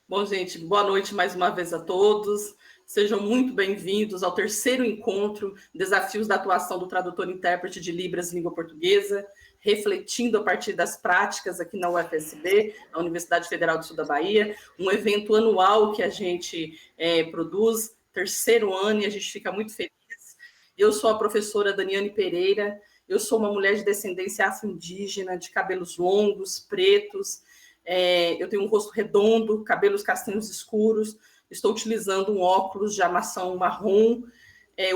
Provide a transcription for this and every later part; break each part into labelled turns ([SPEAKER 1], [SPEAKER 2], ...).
[SPEAKER 1] Bom, gente, boa noite mais uma vez a todos. Sejam muito bem-vindos ao terceiro encontro Desafios da Atuação do Tradutor e Intérprete de Libras em Língua Portuguesa, refletindo a partir das práticas aqui na UFSB, a Universidade Federal do Sul da Bahia, um evento anual que a gente produz, terceiro ano, e a gente fica muito feliz. Eu sou a professora Daniane Pereira, eu sou uma mulher de descendência afro-indígena, de cabelos longos, pretos, eu tenho um rosto redondo, cabelos castanhos escuros, estou utilizando um óculos de armação marrom,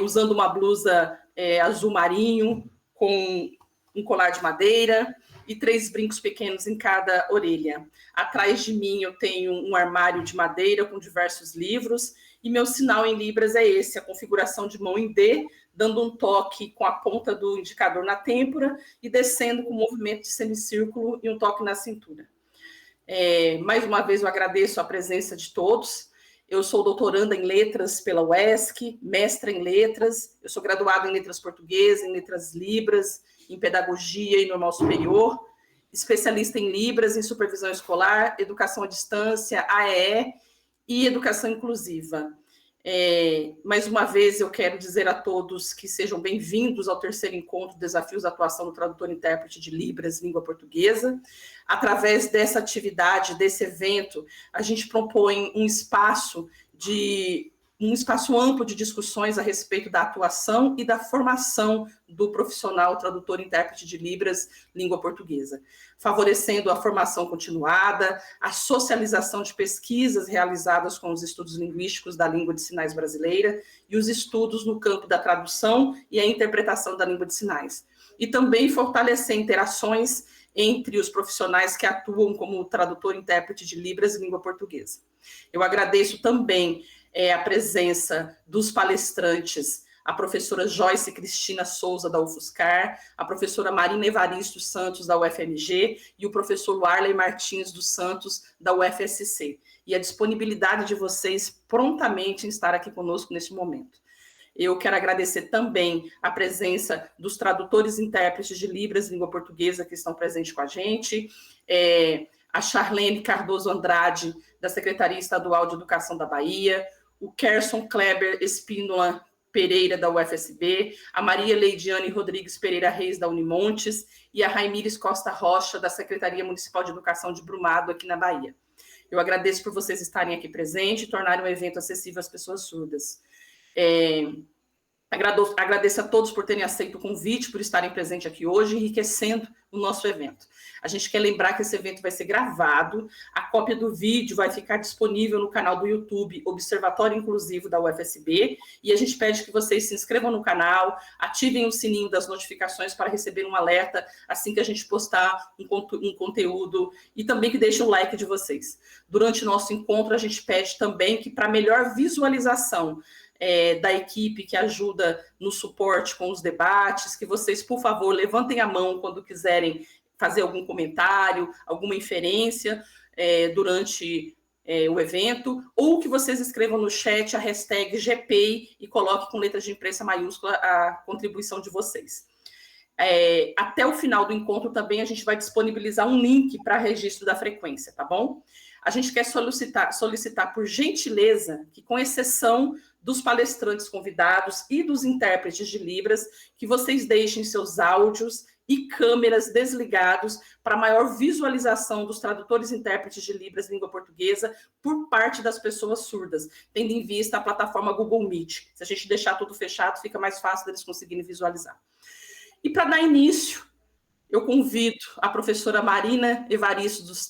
[SPEAKER 1] usando uma blusa azul marinho, com um colar de madeira e 3 brincos pequenos em cada orelha. Atrás de mim eu tenho um armário de madeira com diversos livros, e meu sinal em Libras é esse, a configuração de mão em D, dando um toque com a ponta do indicador na têmpora e descendo com o movimento de semicírculo e um toque na cintura. Mais uma vez eu agradeço a presença de todos. Eu sou doutoranda em letras pela UESC, mestra em letras, eu sou graduada em letras portuguesas, em letras libras, em pedagogia e normal superior, especialista em libras, em supervisão escolar, educação à distância, AEE e educação inclusiva. Mais uma vez eu quero dizer a todos que sejam bem-vindos ao terceiro encontro Desafios da Atuação do Tradutor e Intérprete de Libras, Língua Portuguesa. Através dessa atividade, desse evento, a gente propõe um espaço amplo de discussões a respeito da atuação e da formação do profissional tradutor e intérprete de Libras, língua portuguesa, favorecendo a formação continuada, a socialização de pesquisas realizadas com os estudos linguísticos da língua de sinais brasileira e os estudos no campo da tradução e a interpretação da língua de sinais. E também fortalecer interações entre os profissionais que atuam como tradutor e intérprete de Libras e língua portuguesa. Eu agradeço também a presença dos palestrantes, a professora Joyce Cristina Souza, da UFSCar, a professora Marina Evaristo Santos, da UFMG, e o professor Warley Martins dos Santos, da UFSC, e a disponibilidade de vocês prontamente em estar aqui conosco neste momento. Eu quero agradecer também a presença dos tradutores e intérpretes de Libras, língua portuguesa, que estão presentes com a gente, a Charlene Cardoso Andrade, da Secretaria Estadual de Educação da Bahia, o Kerson Kleber Espínola Pereira, da UFSB, a Maria Leidiane Rodrigues Pereira Reis, da Unimontes, e a Raimires Costa Rocha, da Secretaria Municipal de Educação de Brumado, aqui na Bahia. Eu agradeço por vocês estarem aqui presentes e tornarem o evento acessível às pessoas surdas. Agradeço a todos por terem aceito o convite, por estarem presentes aqui hoje, enriquecendo o nosso evento. A gente quer lembrar que esse evento vai ser gravado, a cópia do vídeo vai ficar disponível no canal do YouTube Observatório Inclusivo da UFSB, e a gente pede que vocês se inscrevam no canal, ativem o sininho das notificações para receber um alerta assim que a gente postar um conteúdo, e também que deixem o like de vocês. Durante o nosso encontro, a gente pede também que, para melhor visualização da equipe que ajuda no suporte com os debates, que vocês, por favor, levantem a mão quando quiserem fazer algum comentário, alguma inferência durante o evento, ou que vocês escrevam no chat a hashtag GPI e coloquem com letras de imprensa maiúscula a contribuição de vocês. Até o final do encontro também a gente vai disponibilizar um link para registro da frequência, tá bom? A gente quer solicitar por gentileza que, com exceção dos palestrantes convidados e dos intérpretes de Libras, que vocês deixem seus áudios e câmeras desligados para maior visualização dos tradutores e intérpretes de Libras língua portuguesa por parte das pessoas surdas, tendo em vista a plataforma Google Meet. Se a gente deixar tudo fechado, fica mais fácil deles conseguirem visualizar. E para dar início, eu convido a professora Marina Evaristo dos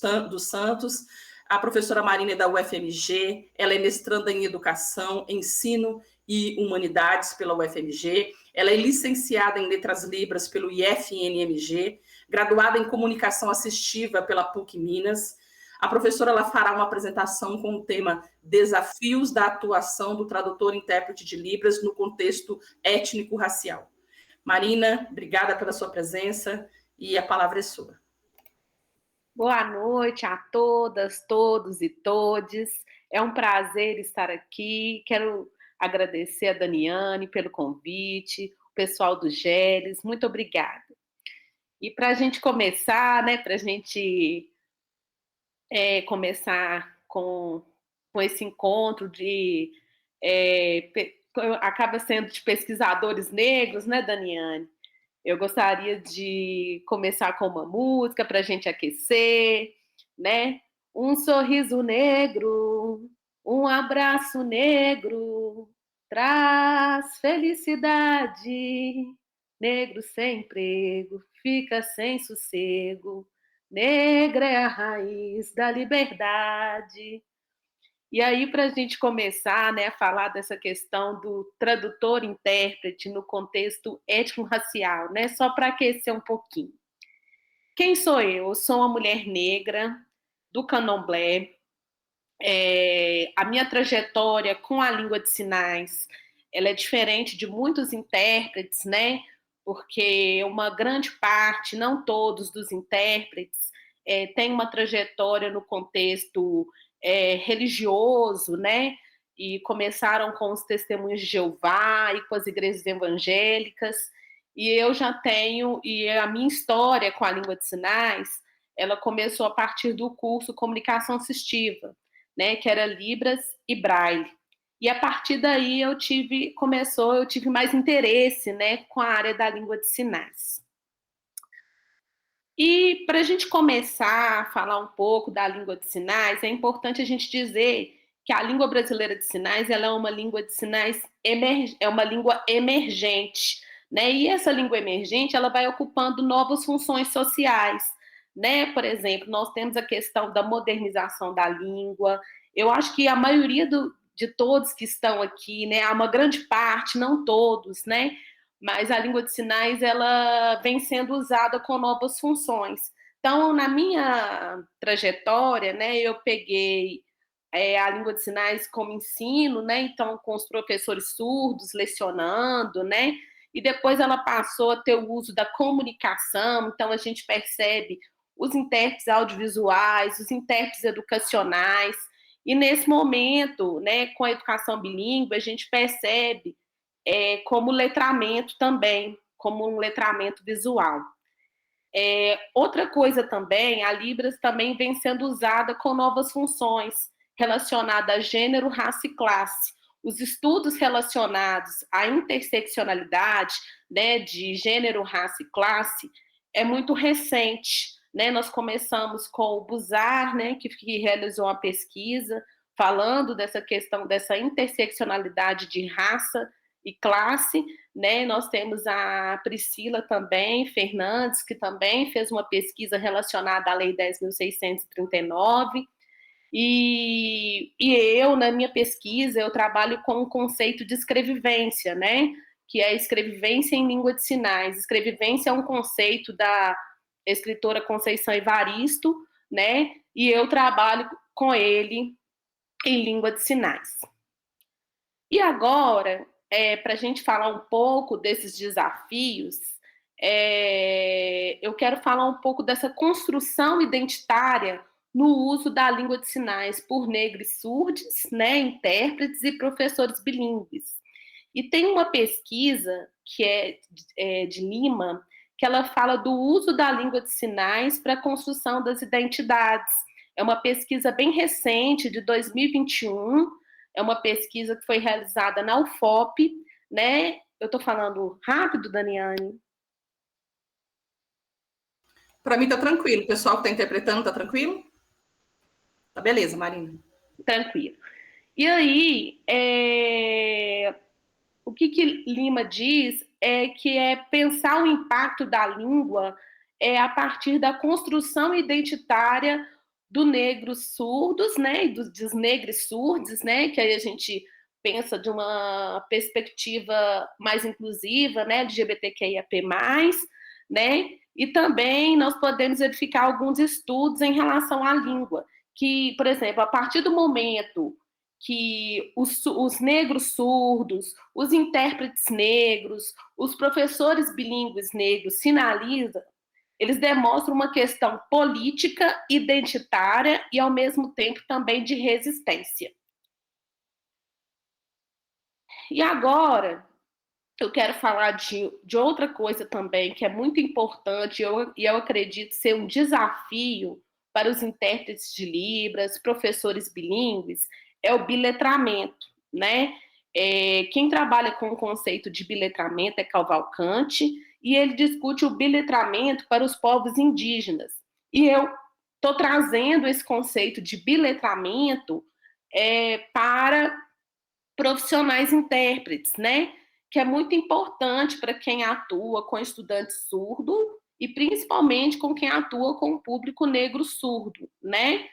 [SPEAKER 1] Santos. A professora Marina é da UFMG, ela é mestranda em Educação, Ensino e Humanidades pela UFMG, ela é licenciada em Letras Libras pelo IFNMG, graduada em Comunicação Assistiva pela PUC Minas. A professora ela fará uma apresentação com o tema Desafios da Atuação do Tradutor e Intérprete de Libras no Contexto Étnico-Racial. Marina, obrigada pela sua presença e a palavra é sua.
[SPEAKER 2] Boa noite a todas, todos e todes. É um prazer estar aqui. Quero agradecer a Daniane pelo convite, o pessoal do GELES, muito obrigada. E para a gente começar, né, para a gente começar com com esse encontro de acaba sendo de pesquisadores negros, né, Daniane? Eu gostaria de começar com uma música para a gente aquecer, né? Um sorriso negro, um abraço negro, traz felicidade. Negro sem emprego, fica sem sossego. Negra é a raiz da liberdade. E aí, para a gente começar, né, a falar dessa questão do tradutor-intérprete no contexto étnico-racial, né, só para aquecer um pouquinho. Quem sou eu? Eu sou uma mulher negra do Candomblé. A minha trajetória com a língua de sinais, ela é diferente de muitos intérpretes, né? Porque uma grande parte, não todos, dos intérpretes tem uma trajetória no contexto religioso, né? E começaram com os testemunhos de Jeová e com as igrejas evangélicas. E eu já tenho, e a minha história com a língua de sinais, ela começou a partir do curso Comunicação Assistiva, né, que era Libras e Braille. E a partir daí eu tive mais interesse, né, com a área da língua de sinais. E para a gente começar a falar um pouco da língua de sinais, é importante a gente dizer que a língua brasileira de sinais, ela é uma língua de sinais é uma língua emergente, né? E essa língua emergente, ela vai ocupando novas funções sociais, né? Por exemplo, nós temos a questão da modernização da língua. Eu acho que a maioria de todos que estão aqui, né, há uma grande parte, não todos, né, mas a língua de sinais ela vem sendo usada com novas funções. Então, na minha trajetória, né, eu peguei a língua de sinais como ensino, né, então com os professores surdos lecionando, né, e depois ela passou a ter o uso da comunicação, então a gente percebe os intérpretes audiovisuais, os intérpretes educacionais, e nesse momento, né, com a educação bilíngue, a gente percebe como letramento também, como um letramento visual. Outra coisa também, a Libras também vem sendo usada com novas funções relacionadas a gênero, raça e classe. Os estudos relacionados à interseccionalidade, né, de gênero, raça e classe é muito recente. Né? Nós começamos com o Buzar, né, que realizou uma pesquisa falando dessa questão dessa interseccionalidade de raça e classe, né? Nós temos a Priscila também, Fernandes, que também fez uma pesquisa relacionada à Lei 10.639, e eu, na minha pesquisa, eu trabalho com o conceito de escrevivência, né? Que é a escrevivência em língua de sinais. Escrevivência é um conceito da escritora Conceição Evaristo, né? E eu trabalho com ele em língua de sinais. E agora, para a gente falar um pouco desses desafios, eu quero falar um pouco dessa construção identitária no uso da língua de sinais por negros surdos, né, intérpretes e professores bilíngues. E tem uma pesquisa que é de Lima, que ela fala do uso da língua de sinais para a construção das identidades. É uma pesquisa bem recente, de 2021, é uma pesquisa que foi realizada na UFOP, né? Eu estou falando rápido, Daniane?
[SPEAKER 1] Para mim tá tranquilo. O pessoal que está interpretando tá tranquilo? Tá beleza, Marina.
[SPEAKER 2] Tranquilo. E aí, o que Lima diz que é pensar o impacto da língua a partir da construção identitária do negros surdos, né, e dos negros surdos, né, que aí a gente pensa de uma perspectiva mais inclusiva, né, LGBTQIAP+, né, e também nós podemos verificar alguns estudos em relação à língua, que, por exemplo, a partir do momento que os negros surdos, os intérpretes negros, os professores bilíngues negros sinalizam, eles demonstram uma questão política, identitária e, ao mesmo tempo, também de resistência. E agora, eu quero falar de outra coisa também, que é muito importante, e eu acredito ser um desafio para os intérpretes de Libras, professores bilíngues, é o biletramento, né? Quem trabalha com o conceito de biletramento é Cavalcante, e ele discute o biletramento para os povos indígenas. E eu estou trazendo esse conceito de biletramento para profissionais intérpretes, né? Que é muito importante para quem atua com estudante surdo e principalmente com quem atua com o público negro surdo, né?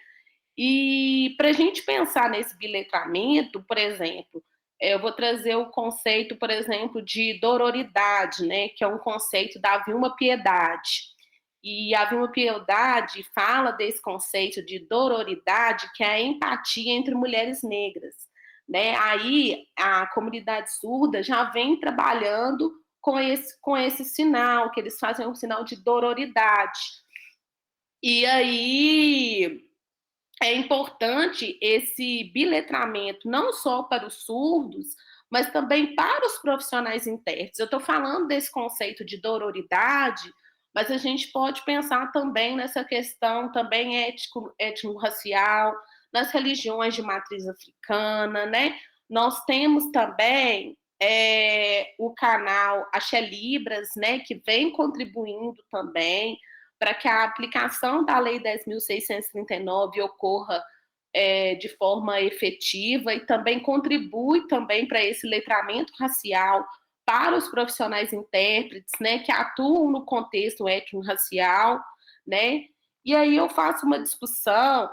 [SPEAKER 2] E para a gente pensar nesse biletramento, por exemplo, eu vou trazer o conceito, por exemplo, de dororidade, né? Que é um conceito da Vilma Piedade. E a Vilma Piedade fala desse conceito de dororidade, que é a empatia entre mulheres negras, né? Aí a comunidade surda já vem trabalhando com esse sinal, que eles fazem um sinal de dororidade. E aí é importante esse biletramento, não só para os surdos, mas também para os profissionais intérpretes. Eu estou falando desse conceito de dororidade, mas a gente pode pensar também nessa questão também étnico-racial, nas religiões de matriz africana, né? Nós temos também o canal Axé Libras, né, que vem contribuindo também para que a aplicação da Lei 10.639 ocorra de forma efetiva e também contribui também para esse letramento racial para os profissionais intérpretes, né, que atuam no contexto étnico-racial, né? E aí eu faço uma discussão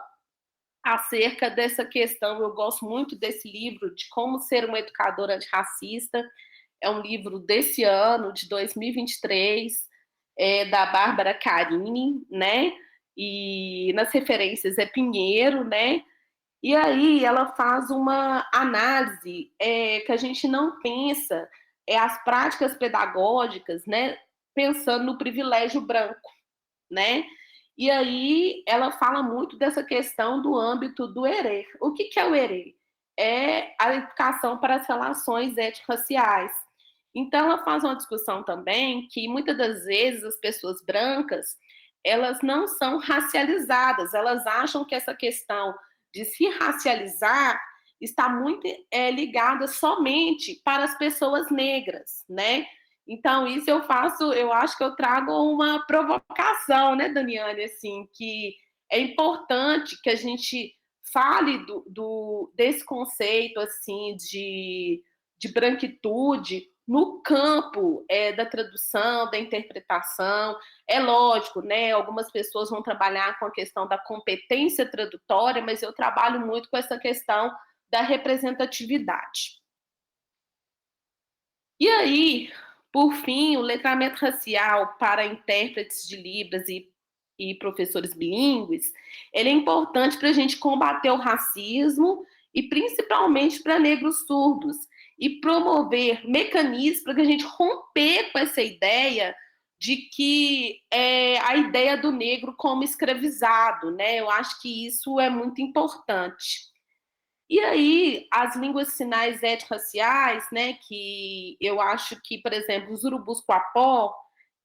[SPEAKER 2] acerca dessa questão. Eu gosto muito desse livro, de Como Ser uma Educadora Antirracista. É um livro desse ano, de 2023, da Bárbara Carini, né? E nas referências é Pinheiro, né? E aí ela faz uma análise que a gente não pensa as práticas pedagógicas, né? Pensando no privilégio branco, né? E aí ela fala muito dessa questão do âmbito do ERE. O que é o ERE? É a educação para as relações étnico-raciais. Então ela faz uma discussão também que muitas das vezes as pessoas brancas, elas não são racializadas, elas acham que essa questão de se racializar está muito ligada somente para as pessoas negras, né? Então, isso eu acho que eu trago uma provocação, né, Daniane, assim, que é importante que a gente fale desse conceito, assim, de branquitude no campo da tradução, da interpretação. É lógico, né, algumas pessoas vão trabalhar com a questão da competência tradutória, mas eu trabalho muito com essa questão da representatividade. E aí, por fim, o letramento racial para intérpretes de Libras e professores bilíngues, ele é importante para a gente combater o racismo e principalmente para negros surdos e promover mecanismos para que a gente romper com essa ideia de que a ideia do negro como escravizado, né? Eu acho que isso é muito importante. E aí, as línguas sinais étnico-raciais, né, que eu acho que, por exemplo, os urubus coapó,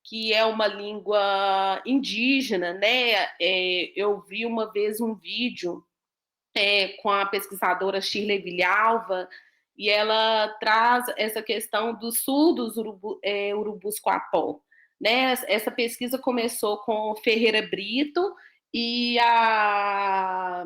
[SPEAKER 2] que é uma língua indígena, né, eu vi uma vez um vídeo com a pesquisadora Shirley Villalva, e ela traz essa questão do sul dos urubus coapó. Né? Essa pesquisa começou com Ferreira Brito, e a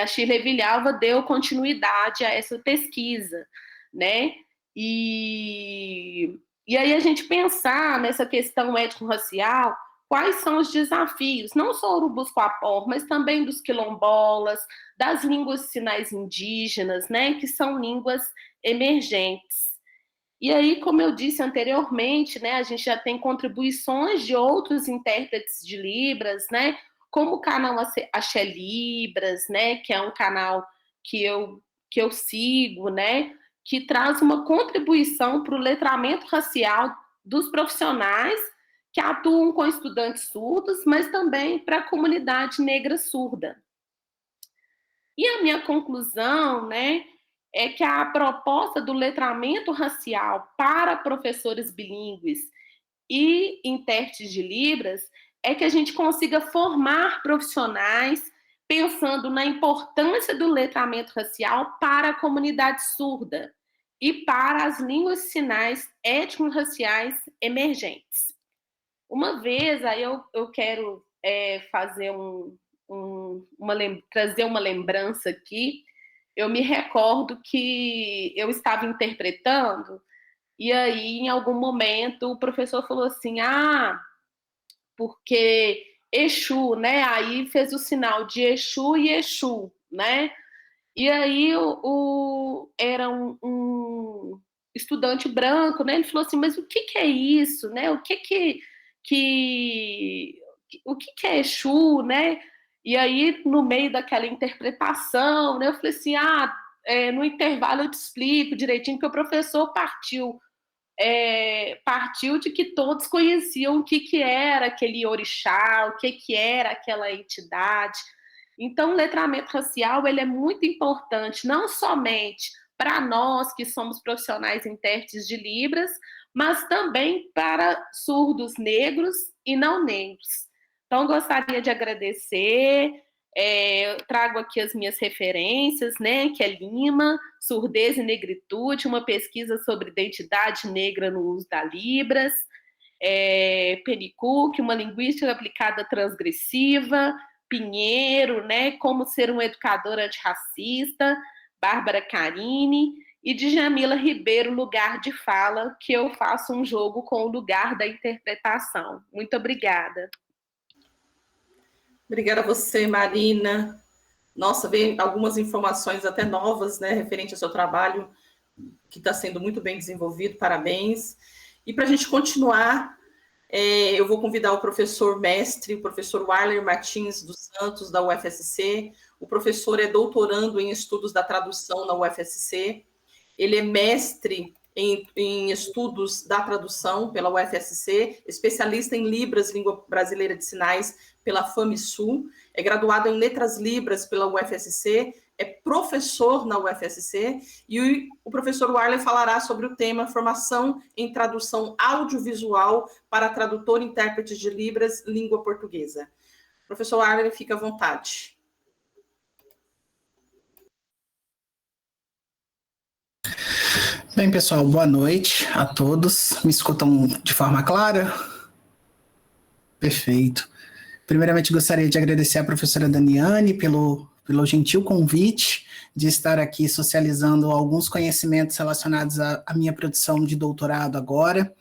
[SPEAKER 2] Shirley Villalva deu continuidade a essa pesquisa, né? E aí a gente pensar nessa questão étnico-racial, quais são os desafios, não só urubus coapó, mas também dos quilombolas, das línguas sinais indígenas, né? Que são línguas emergentes. E aí, como eu disse anteriormente, né, a gente já tem contribuições de outros intérpretes de Libras, né, como o canal Axé Libras, né, que é um canal que eu sigo, né, que traz uma contribuição para o letramento racial dos profissionais que atuam com estudantes surdos, mas também para a comunidade negra surda. E a minha conclusão, né, é que a proposta do letramento racial para professores bilíngues e intérpretes de Libras é que a gente consiga formar profissionais pensando na importância do letramento racial para a comunidade surda e para as línguas de sinais étnico-raciais emergentes. Uma vez, aí eu quero fazer trazer uma lembrança aqui. Eu me recordo que eu estava interpretando, e aí, em algum momento, o professor falou assim, porque Exu, né? Aí fez o sinal de Exu e Exu, né? E aí era um estudante branco, né? Ele falou assim, mas o que é isso, né? O que é Exu, né? E aí, no meio daquela interpretação, né, eu falei assim, no intervalo eu te explico direitinho, que o professor partiu de que todos conheciam o que era aquele orixá, o que era aquela entidade. Então, o letramento racial ele é muito importante, não somente para nós que somos profissionais intérpretes de Libras, mas também para surdos negros e não negros. Então, gostaria de agradecer, eu trago aqui as minhas referências, né, que é Lima, Surdez e Negritude, uma pesquisa sobre identidade negra no uso da Libras, Pennycook, uma linguística aplicada transgressiva, Pinheiro, né, Como Ser um Educador Antirracista, Bárbara Carini, e de Jamila Ribeiro, Lugar de Fala, que eu faço um jogo com o lugar da interpretação. Muito obrigada.
[SPEAKER 1] Obrigada a você, Marina. Nossa, veio algumas informações até novas, né, referente ao seu trabalho, que está sendo muito bem desenvolvido, parabéns. E para a gente continuar, eu vou convidar o professor mestre, o professor Weiler Martins dos Santos, da UFSC. O professor é doutorando em estudos da tradução na UFSC. Ele é mestre em estudos da tradução pela UFSC, especialista em Libras, Língua Brasileira de Sinais, pela FAMISUL, é graduado em Letras Libras pela UFSC, é professor na UFSC, e o professor Weiler falará sobre o tema Formação em Tradução Audiovisual para Tradutor e Intérprete de Libras, Língua Portuguesa. Professor Weiler, fica à vontade.
[SPEAKER 3] Bem, pessoal, boa noite a todos. Me escutam de forma clara? Perfeito. Primeiramente, gostaria de agradecer à professora Daniane pelo gentil convite de estar aqui socializando alguns conhecimentos relacionados à minha produção de doutorado agora.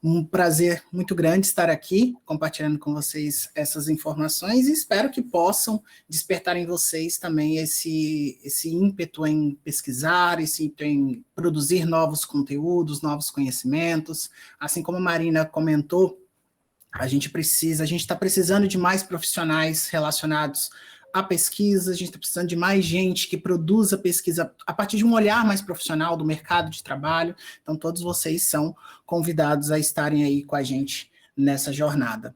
[SPEAKER 3] Um prazer muito grande estar aqui compartilhando com vocês essas informações e espero que possam despertar em vocês também esse ímpeto em pesquisar, esse ímpeto em produzir novos conteúdos, novos conhecimentos. Assim como a Marina comentou, a gente está precisando de mais profissionais relacionados à pesquisa, a gente está precisando de mais gente que produza pesquisa a partir de um olhar mais profissional do mercado de trabalho. Então, todos vocês são convidados a estarem aí com a gente nessa jornada.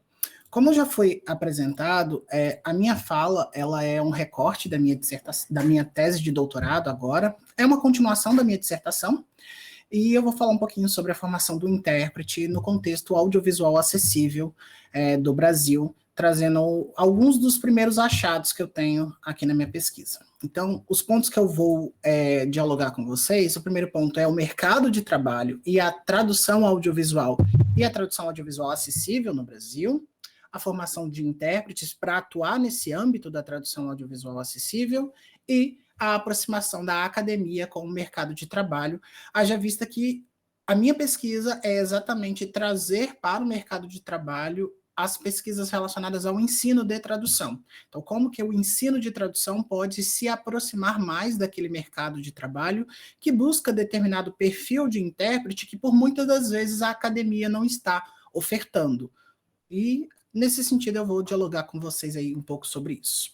[SPEAKER 3] Como já foi apresentado, a minha fala ela é um recorte da minha tese de doutorado agora, é uma continuação da minha dissertação, e eu vou falar um pouquinho sobre a formação do intérprete no contexto audiovisual acessível do Brasil, trazendo alguns dos primeiros achados que eu tenho aqui na minha pesquisa. Então, os pontos que eu vou dialogar com vocês, o primeiro ponto é o mercado de trabalho e a tradução audiovisual acessível no Brasil, a formação de intérpretes para atuar nesse âmbito da tradução audiovisual acessível e a aproximação da academia com o mercado de trabalho, haja vista que a minha pesquisa é exatamente trazer para o mercado de trabalho as pesquisas relacionadas ao ensino de tradução. Então, como que o ensino de tradução pode se aproximar mais daquele mercado de trabalho que busca determinado perfil de intérprete que, por muitas das vezes, a academia não está ofertando. E, nesse sentido, eu vou dialogar com vocês aí um pouco sobre isso.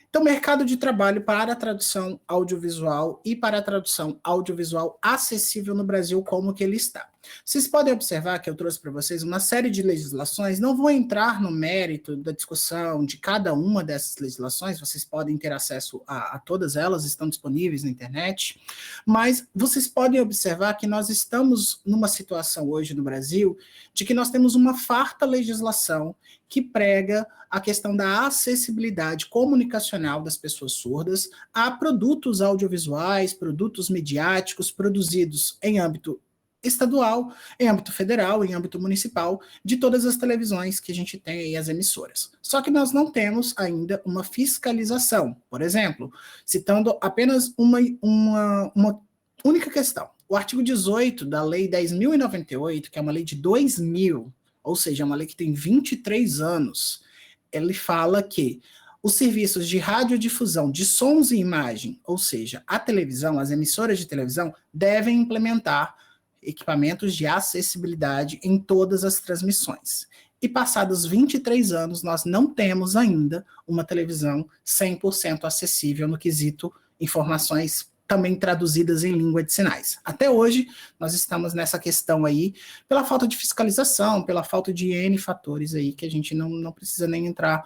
[SPEAKER 3] Então, mercado de trabalho para a tradução audiovisual e para a tradução audiovisual acessível no Brasil, como que ele está. Vocês podem observar que eu trouxe para vocês uma série de legislações, não vou entrar no mérito da discussão de cada uma dessas legislações, vocês podem ter acesso a todas elas, estão disponíveis na internet, mas vocês podem observar que nós estamos numa situação hoje no Brasil de que nós temos uma farta legislação que prega a questão da acessibilidade comunicacional das pessoas surdas a produtos audiovisuais, produtos midiáticos produzidos em âmbito estadual, em âmbito federal, em âmbito municipal, de todas as televisões que a gente tem aí, as emissoras. Só que nós não temos ainda uma fiscalização. Por exemplo, citando apenas uma única questão. O artigo 18 da Lei 10.098, que é uma lei de 2000, ou seja, uma lei que tem 23 anos, ele fala que os serviços de radiodifusão de sons e imagem, ou seja, a televisão, as emissoras de televisão, devem implementar equipamentos de acessibilidade em todas as transmissões. E passados 23 anos, nós não temos ainda uma televisão 100% acessível no quesito informações também traduzidas em língua de sinais. Até hoje, nós estamos nessa questão aí, pela falta de fiscalização, pela falta de N fatores aí, que a gente não precisa nem entrar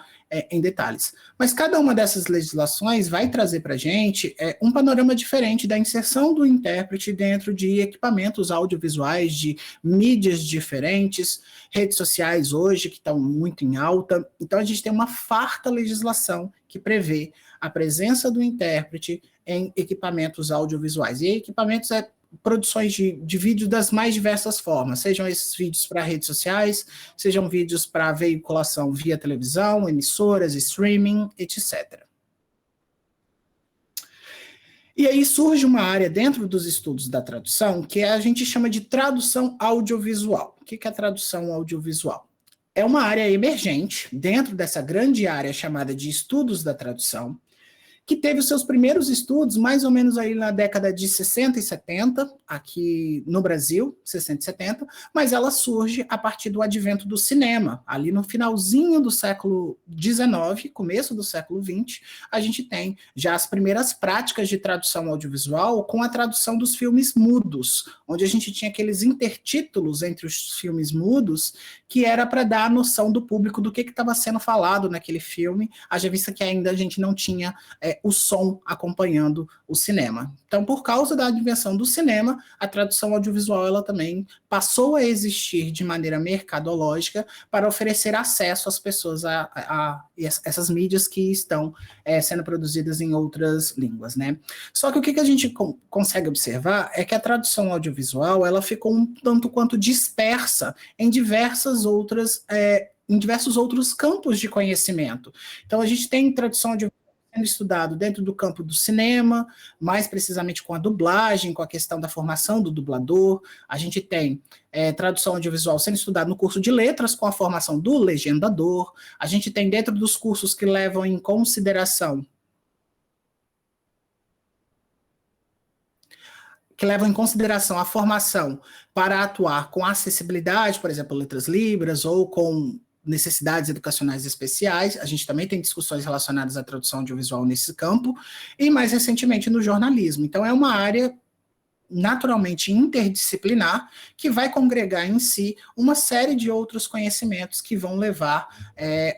[SPEAKER 3] em detalhes. Mas cada uma dessas legislações vai trazer para a gente um panorama diferente da inserção do intérprete dentro de equipamentos audiovisuais, de mídias diferentes, redes sociais hoje, que estão muito em alta. Então, a gente tem uma farta legislação que prevê a presença do intérprete em equipamentos audiovisuais. E equipamentos produções de vídeo das mais diversas formas, sejam esses vídeos para redes sociais, sejam vídeos para veiculação via televisão, emissoras, streaming, etc. E aí surge uma área dentro dos estudos da tradução que a gente chama de tradução audiovisual. O que é a tradução audiovisual? É uma área emergente dentro dessa grande área chamada de estudos da tradução, que teve os seus primeiros estudos mais ou menos aí na década de 60 e 70, aqui no Brasil, 60 e 70, mas ela surge a partir do advento do cinema. Ali no finalzinho do século XIX, começo do século XX, a gente tem já as primeiras práticas de tradução audiovisual com a tradução dos filmes mudos, onde a gente tinha aqueles intertítulos entre os filmes mudos, que era para dar a noção do público do que estava sendo falado naquele filme, haja vista que ainda a gente não tinha o som acompanhando o cinema. Então, por causa da invenção do cinema, a tradução audiovisual ela também passou a existir de maneira mercadológica para oferecer acesso às pessoas a essas mídias que estão sendo produzidas em outras línguas, né? Só que o que a gente consegue observar é que a tradução audiovisual ela ficou um tanto quanto dispersa em diversos outros campos de conhecimento. Então, a gente tem tradução audiovisual sendo estudado dentro do campo do cinema, mais precisamente com a dublagem, com a questão da formação do dublador. A gente tem tradução audiovisual sendo estudado no curso de letras, com a formação do legendador. A gente tem dentro dos cursos que levam em consideração a formação para atuar com acessibilidade, por exemplo, letras libras, ou com necessidades educacionais especiais. A gente também tem discussões relacionadas à tradução audiovisual nesse campo, e mais recentemente no jornalismo. Então é uma área naturalmente interdisciplinar que vai congregar em si uma série de outros conhecimentos que vão levar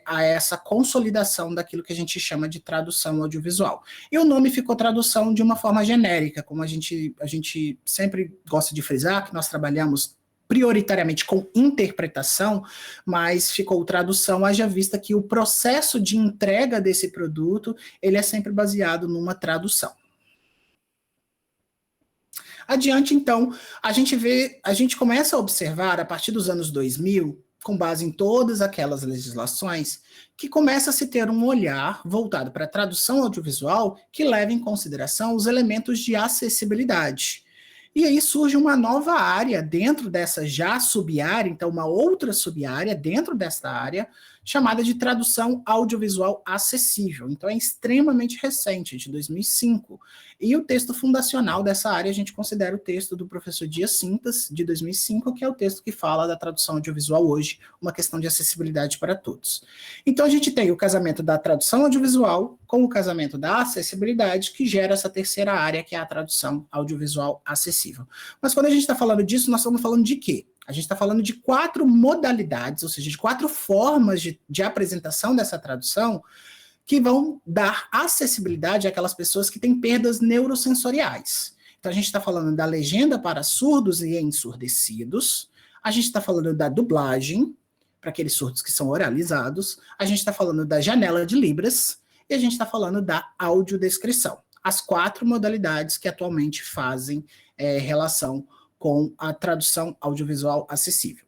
[SPEAKER 3] a essa consolidação daquilo que a gente chama de tradução audiovisual. E o nome ficou tradução de uma forma genérica, como a gente sempre gosta de frisar, que nós trabalhamos prioritariamente com interpretação, mas ficou tradução, haja vista que o processo de entrega desse produto, ele é sempre baseado numa tradução. Adiante, então, a gente começa a observar, a partir dos anos 2000, com base em todas aquelas legislações, que começa a se ter um olhar voltado para a tradução audiovisual que leva em consideração os elementos de acessibilidade. E aí surge uma nova área dentro dessa já sub-área, então uma outra sub-área dentro dessa área, chamada de tradução audiovisual acessível. Então, é extremamente recente, de 2005. E o texto fundacional dessa área, a gente considera o texto do professor Dias Cintas, de 2005, que é o texto que fala da tradução audiovisual hoje, uma questão de acessibilidade para todos. Então, a gente tem o casamento da tradução audiovisual com o casamento da acessibilidade, que gera essa terceira área, que é a tradução audiovisual acessível. Mas quando a gente está falando disso, nós estamos falando de quê? A gente está falando de 4 modalidades, ou seja, de 4 formas de apresentação dessa tradução que vão dar acessibilidade àquelas pessoas que têm perdas neurosensoriais. Então, a gente está falando da legenda para surdos e ensurdecidos, a gente está falando da dublagem, para aqueles surdos que são oralizados, a gente está falando da janela de Libras e a gente está falando da audiodescrição. As 4 modalidades que atualmente fazem relação com a tradução audiovisual acessível.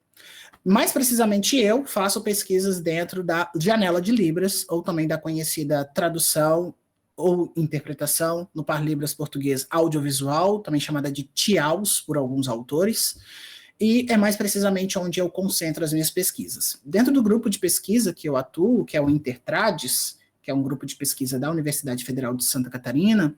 [SPEAKER 3] Mais precisamente, eu faço pesquisas dentro da janela de Libras, ou também da conhecida tradução ou interpretação no Par Libras português audiovisual, também chamada de TIAUS por alguns autores, e é mais precisamente onde eu concentro as minhas pesquisas. Dentro do grupo de pesquisa que eu atuo, que é o Intertrades, que é um grupo de pesquisa da Universidade Federal de Santa Catarina,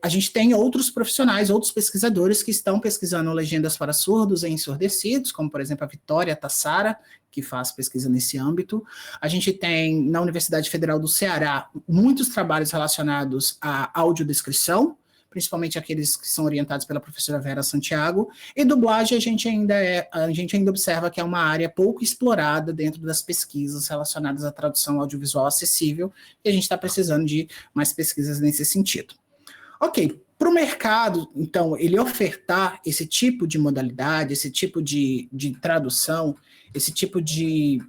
[SPEAKER 3] a gente tem outros profissionais, outros pesquisadores que estão pesquisando legendas para surdos e ensurdecidos, como, por exemplo, a Vitória Tassara, que faz pesquisa nesse âmbito. A gente tem, na Universidade Federal do Ceará, muitos trabalhos relacionados à audiodescrição, principalmente aqueles que são orientados pela professora Vera Santiago, e dublagem a gente ainda observa que é uma área pouco explorada dentro das pesquisas relacionadas à tradução audiovisual acessível, e a gente está precisando de mais pesquisas nesse sentido. Ok, para o mercado, então, ele ofertar esse tipo de modalidade, esse tipo de tradução, esse tipo de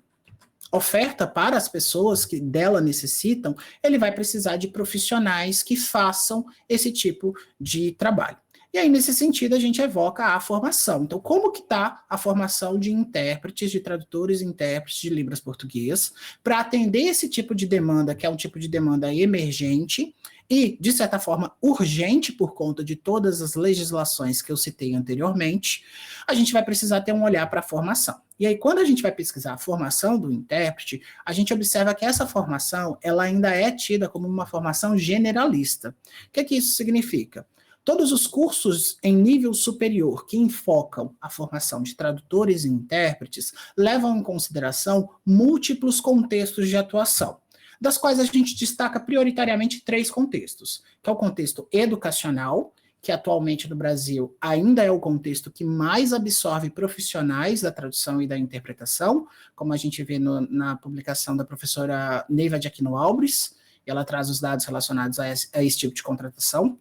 [SPEAKER 3] oferta para as pessoas que dela necessitam, ele vai precisar de profissionais que façam esse tipo de trabalho. E aí, nesse sentido, a gente evoca a formação. Então, como que está a formação de intérpretes, de tradutores e intérpretes de Libras português, para atender esse tipo de demanda, que é um tipo de demanda emergente e, de certa forma, urgente por conta de todas as legislações que eu citei anteriormente, a gente vai precisar ter um olhar para a formação. E aí, quando a gente vai pesquisar a formação do intérprete, a gente observa que essa formação, ela ainda é tida como uma formação generalista. O que isso significa? Todos os cursos em nível superior que enfocam a formação de tradutores e intérpretes levam em consideração múltiplos contextos de atuação, das quais a gente destaca prioritariamente 3 contextos, que é o contexto educacional, que atualmente no Brasil ainda é o contexto que mais absorve profissionais da tradução e da interpretação, como a gente vê na publicação da professora Neiva de Aquino Albres, e ela traz os dados relacionados a esse tipo de contratação.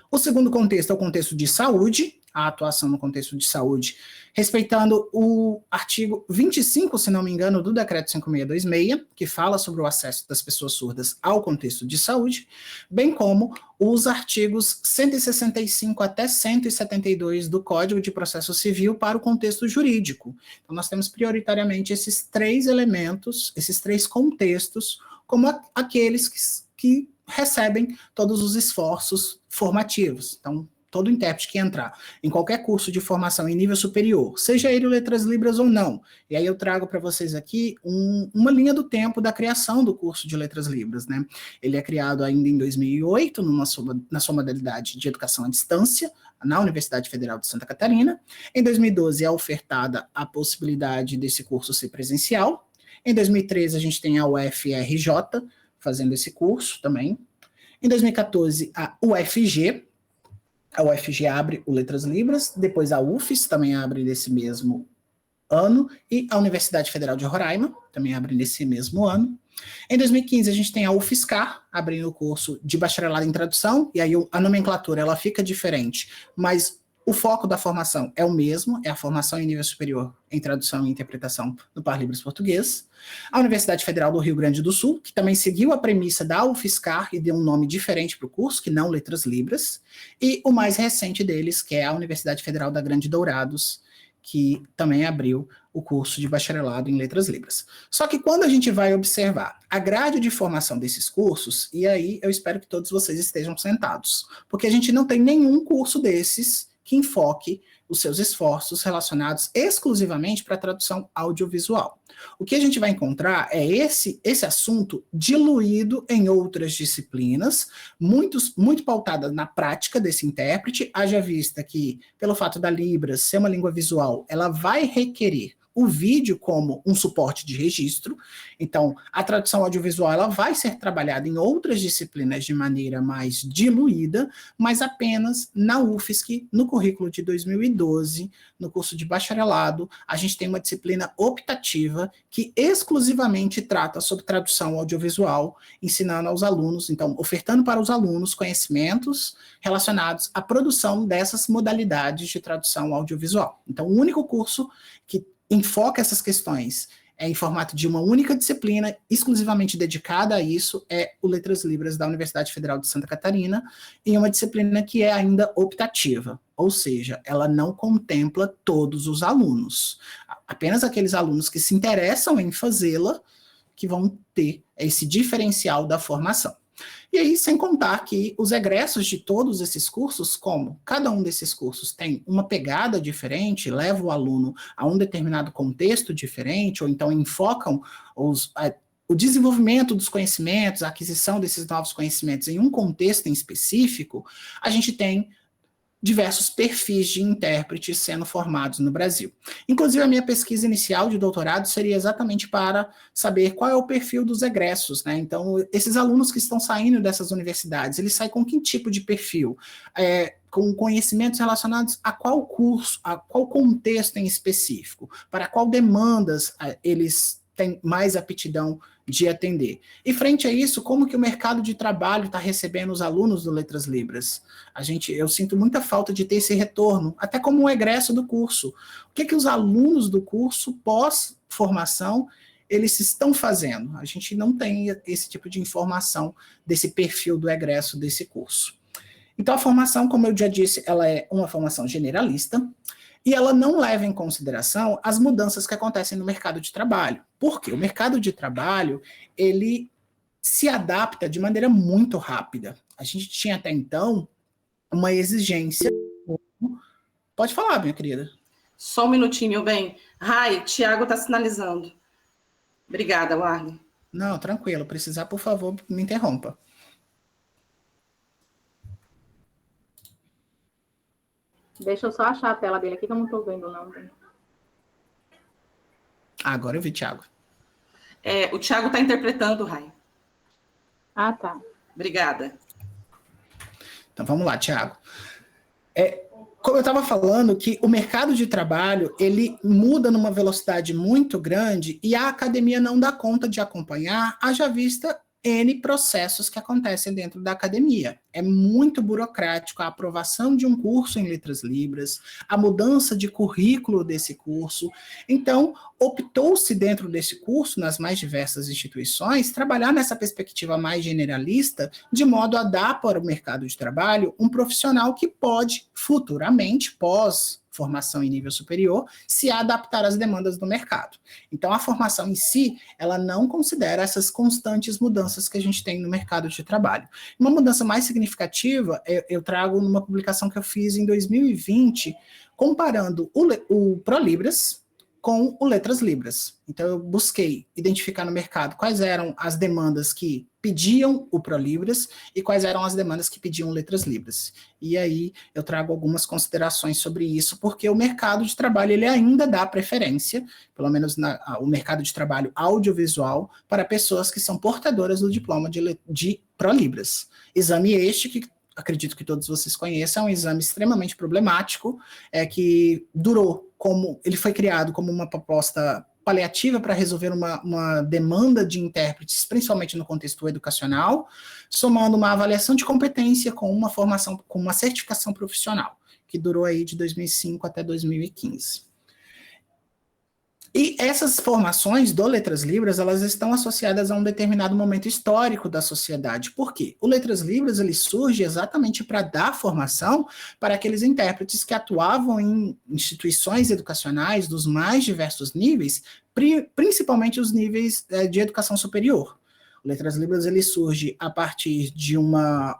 [SPEAKER 3] O segundo contexto é o contexto de saúde, a atuação no contexto de saúde, respeitando o artigo 25, se não me engano, do Decreto 5626, que fala sobre o acesso das pessoas surdas ao contexto de saúde, bem como os artigos 165 até 172 do Código de Processo Civil para o contexto jurídico. Então, nós temos prioritariamente esses 3 elementos, esses 3 contextos, como aqueles que recebem todos os esforços formativos. Então, todo intérprete que entrar em qualquer curso de formação em nível superior, seja ele Letras Libras ou não, e aí eu trago para vocês aqui uma linha do tempo da criação do curso de Letras Libras, né? Ele é criado ainda em 2008, na sua modalidade de educação à distância, na Universidade Federal de Santa Catarina. Em 2012 é ofertada a possibilidade desse curso ser presencial. Em 2013 a gente tem a UFRJ, fazendo esse curso também. Em 2014, a UFG abre o Letras Libras, depois a UFES também abre nesse mesmo ano, e a Universidade Federal de Roraima também abre nesse mesmo ano. Em 2015, a gente tem a UFSCar, abrindo o curso de bacharelado em tradução, e aí a nomenclatura ela fica diferente, mas o foco da formação é o mesmo, é a formação em nível superior em tradução e interpretação no Par Libras português. A Universidade Federal do Rio Grande do Sul, que também seguiu a premissa da UFSCar e deu um nome diferente para o curso, que não Letras Libras. E o mais recente deles, que é a Universidade Federal da Grande Dourados, que também abriu o curso de bacharelado em Letras Libras. Só que quando a gente vai observar a grade de formação desses cursos, e aí eu espero que todos vocês estejam sentados, porque a gente não tem nenhum curso desses que enfoque os seus esforços relacionados exclusivamente para a tradução audiovisual. O que a gente vai encontrar é esse assunto diluído em outras disciplinas, muito pautada na prática desse intérprete, haja vista que, pelo fato da Libras ser uma língua visual, ela vai requerer o vídeo como um suporte de registro. Então, a tradução audiovisual ela vai ser trabalhada em outras disciplinas de maneira mais diluída, mas apenas na UFSC, no currículo de 2012, no curso de bacharelado, a gente tem uma disciplina optativa que exclusivamente trata sobre tradução audiovisual, ensinando aos alunos, então, ofertando para os alunos conhecimentos relacionados à produção dessas modalidades de tradução audiovisual. Então, o único curso que enfoca essas questões em formato de uma única disciplina, exclusivamente dedicada a isso, é o Letras Libras da Universidade Federal de Santa Catarina, e uma disciplina que é ainda optativa, ou seja, ela não contempla todos os alunos, apenas aqueles alunos que se interessam em fazê-la, que vão ter esse diferencial da formação. E aí, sem contar que os egressos de todos esses cursos, como cada um desses cursos tem uma pegada diferente, leva o aluno a um determinado contexto diferente, ou então enfocam o desenvolvimento dos conhecimentos, a aquisição desses novos conhecimentos em um contexto em específico, a gente tem diversos perfis de intérpretes sendo formados no Brasil. Inclusive, a minha pesquisa inicial de doutorado seria exatamente para saber qual é o perfil dos egressos, né? Então, esses alunos que estão saindo dessas universidades, eles saem com que tipo de perfil? Com conhecimentos relacionados a qual curso, a qual contexto em específico, para qual demandas eles têm mais aptidão de atender. E frente a isso, como que o mercado de trabalho está recebendo os alunos do Letras Libras? Eu sinto muita falta de ter esse retorno, até como um egresso do curso. O que os alunos do curso pós-formação eles estão fazendo? A gente não tem esse tipo de informação desse perfil do egresso desse curso. Então, a formação, como eu já disse, ela é uma formação generalista, e ela não leva em consideração as mudanças que acontecem no mercado de trabalho. Por quê? O mercado de trabalho, ele se adapta de maneira muito rápida. A gente tinha até então uma exigência... Pode falar, minha querida.
[SPEAKER 1] Só um minutinho, meu bem. Rai, Tiago está sinalizando. Obrigada, Warley.
[SPEAKER 3] Não, tranquilo. Precisar, por favor, me interrompa.
[SPEAKER 4] Deixa eu só achar a tela dele aqui, que eu não estou vendo, não.
[SPEAKER 3] Agora eu vi, Tiago.
[SPEAKER 1] O Tiago está interpretando, Rai.
[SPEAKER 4] Ah, tá.
[SPEAKER 1] Obrigada.
[SPEAKER 3] Então, vamos lá, Tiago. Como eu estava falando, que o mercado de trabalho, ele muda numa velocidade muito grande e a academia não dá conta de acompanhar, haja vista N processos que acontecem dentro da academia. É muito burocrático a aprovação de um curso em Letras Libras, a mudança de currículo desse curso. Então, optou-se dentro desse curso, nas mais diversas instituições, trabalhar nessa perspectiva mais generalista, de modo a dar para o mercado de trabalho um profissional que pode, futuramente, pós-formação em nível superior, se adaptar às demandas do mercado. Então, a formação em si, ela não considera essas constantes mudanças que a gente tem no mercado de trabalho. Uma mudança mais significativa, eu trago numa publicação que eu fiz em 2020, comparando o ProLibras com o Letras Libras. Então, eu busquei identificar no mercado quais eram as demandas que pediam o ProLibras e quais eram as demandas que pediam Letras Libras. E aí, eu trago algumas considerações sobre isso, porque o mercado de trabalho, ele ainda dá preferência, pelo menos o mercado de trabalho audiovisual, para pessoas que são portadoras do diploma de ProLibras. Exame este que acredito que todos vocês conheçam, é um exame extremamente problemático, que ele foi criado como uma proposta paliativa para resolver uma demanda de intérpretes, principalmente no contexto educacional, somando uma avaliação de competência com uma formação, com uma certificação profissional, que durou aí de 2005 até 2015. E essas formações do Letras Libras, elas estão associadas a um determinado momento histórico da sociedade. Por quê? O Letras Libras, ele surge exatamente para dar formação para aqueles intérpretes que atuavam em instituições educacionais dos mais diversos níveis, principalmente os níveis de educação superior. O Letras Libras, ele surge a partir de uma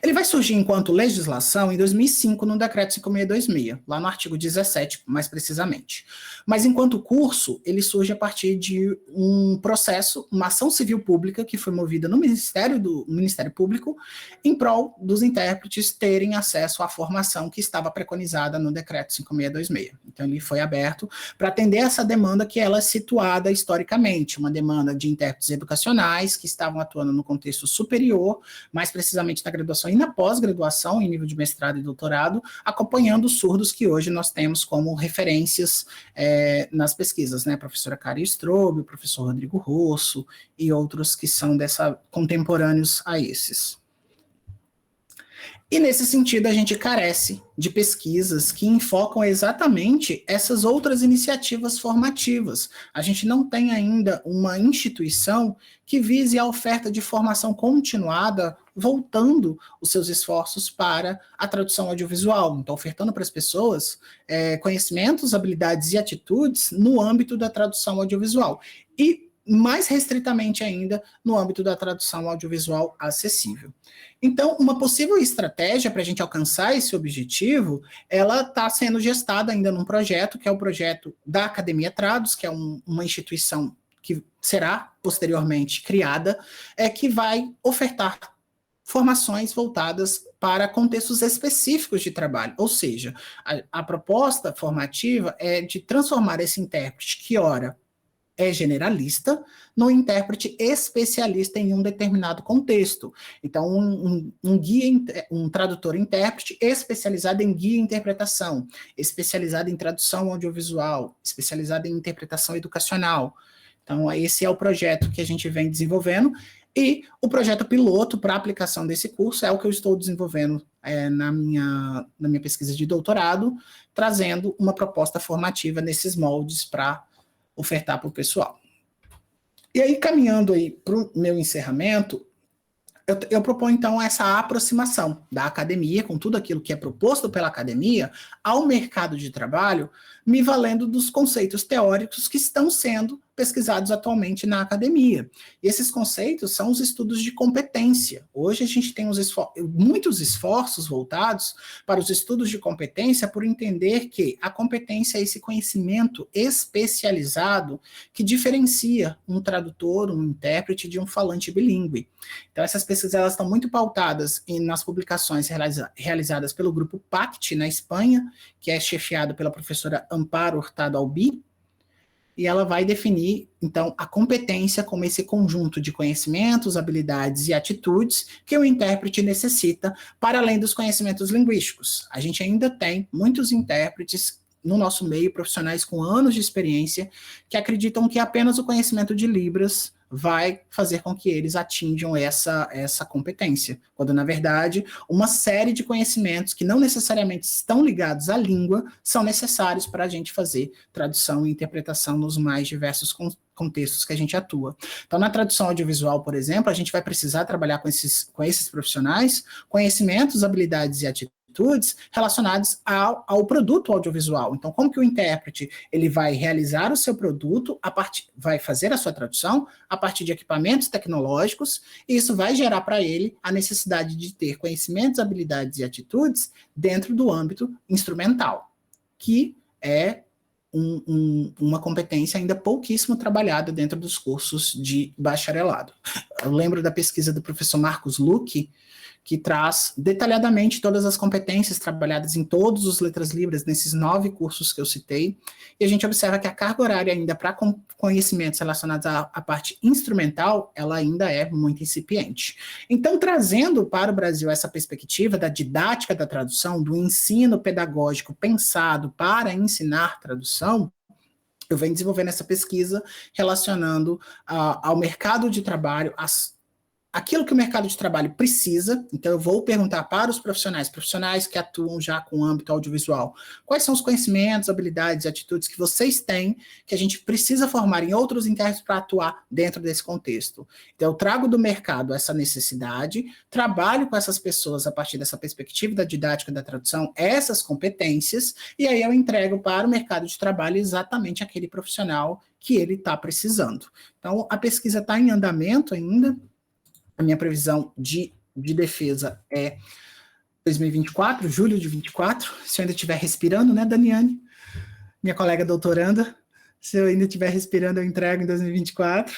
[SPEAKER 3] Ele vai surgir enquanto legislação em 2005 no Decreto 5626, lá no artigo 17, mais precisamente. Mas enquanto curso, ele surge a partir de um processo, uma ação civil pública que foi movida no Ministério Público em prol dos intérpretes terem acesso à formação que estava preconizada no Decreto 5626. Então ele foi aberto para atender essa demanda que ela é situada historicamente, uma demanda de intérpretes educacionais que estavam atuando no contexto superior, mais precisamente na graduação e na pós-graduação, em nível de mestrado e doutorado, acompanhando os surdos que hoje nós temos como referências nas pesquisas, né? A professora Kari Strobe, o professor Rodrigo Rosso e outros que são contemporâneos a esses. E nesse sentido, a gente carece de pesquisas que enfocam exatamente essas outras iniciativas formativas. A gente não tem ainda uma instituição que vise a oferta de formação continuada, voltando os seus esforços para a tradução audiovisual. Então, ofertando para as pessoas conhecimentos, habilidades e atitudes no âmbito da tradução audiovisual. E, mais restritamente ainda, no âmbito da tradução audiovisual acessível. Então, uma possível estratégia para a gente alcançar esse objetivo, ela está sendo gestada ainda num projeto, que é o projeto da Academia Tradus, que é uma instituição que será posteriormente criada, que vai ofertar formações voltadas para contextos específicos de trabalho, ou seja, a proposta formativa é de transformar esse intérprete que, ora, é generalista, no intérprete especialista em um determinado contexto. Então, um tradutor-intérprete especializado em guia e interpretação, especializado em tradução audiovisual, especializado em interpretação educacional. Então, esse é o projeto que a gente vem desenvolvendo, e o projeto piloto para aplicação desse curso é o que eu estou desenvolvendo na minha pesquisa de doutorado, trazendo uma proposta formativa nesses moldes para ofertar para o pessoal. E aí, caminhando aí para o meu encerramento, eu proponho, então, essa aproximação da academia, com tudo aquilo que é proposto pela academia, ao mercado de trabalho, me valendo dos conceitos teóricos que estão sendo pesquisados atualmente na academia. E esses conceitos são os estudos de competência. Hoje a gente tem muitos esforços voltados para os estudos de competência por entender que a competência é esse conhecimento especializado que diferencia um tradutor, um intérprete de um falante bilíngue. Então essas pesquisas elas estão muito pautadas nas publicações realizadas pelo grupo PACT na Espanha, que é chefiado pela professora Amparo Hurtado Albi, e ela vai definir, então, a competência como esse conjunto de conhecimentos, habilidades e atitudes que o intérprete necessita para além dos conhecimentos linguísticos. A gente ainda tem muitos intérpretes no nosso meio, profissionais com anos de experiência, que acreditam que apenas o conhecimento de Libras vai fazer com que eles atinjam essa competência, quando, na verdade, uma série de conhecimentos que não necessariamente estão ligados à língua são necessários para a gente fazer tradução e interpretação nos mais diversos contextos que a gente atua. Então, na tradução audiovisual, por exemplo, a gente vai precisar trabalhar com esses profissionais, conhecimentos, habilidades e atitudes relacionados ao produto audiovisual. Então, como que o intérprete ele vai realizar o seu produto, vai fazer a sua tradução a partir de equipamentos tecnológicos, e isso vai gerar para ele a necessidade de ter conhecimentos, habilidades e atitudes dentro do âmbito instrumental, que é uma competência ainda pouquíssimo trabalhada dentro dos cursos de bacharelado. Eu lembro da pesquisa do professor Marcos Luque, que traz detalhadamente todas as competências trabalhadas em todos os Letras Libras, nesses 9 cursos que eu citei, e a gente observa que a carga horária ainda para conhecimentos relacionados à parte instrumental, ela ainda é muito incipiente. Então, trazendo para o Brasil essa perspectiva da didática da tradução, do ensino pedagógico pensado para ensinar tradução, eu venho desenvolvendo essa pesquisa relacionando ao mercado de trabalho, aquilo que o mercado de trabalho precisa. Então eu vou perguntar para os profissionais que atuam já com o âmbito audiovisual, quais são os conhecimentos, habilidades e atitudes que vocês têm, que a gente precisa formar em outros intérpretes para atuar dentro desse contexto. Então eu trago do mercado essa necessidade, trabalho com essas pessoas a partir dessa perspectiva da didática da tradução, essas competências, e aí eu entrego para o mercado de trabalho exatamente aquele profissional que ele está precisando. Então a pesquisa está em andamento ainda. A minha previsão de de defesa é 2024, julho de 24, se eu ainda estiver respirando, né, Daniane? Minha colega doutoranda, se eu ainda estiver respirando, eu entrego em 2024.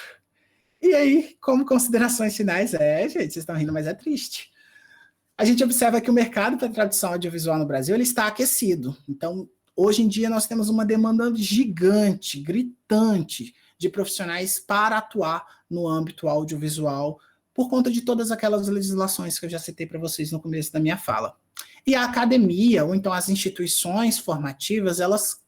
[SPEAKER 3] E aí, como considerações finais, gente, vocês estão rindo, mas é triste. A gente observa que o mercado para tradução audiovisual no Brasil ele está aquecido. Então, hoje em dia, nós temos uma demanda gigante, gritante, de profissionais para atuar no âmbito audiovisual, por conta de todas aquelas legislações que eu já citei para vocês no começo da minha fala. E a academia, ou então as instituições formativas, elas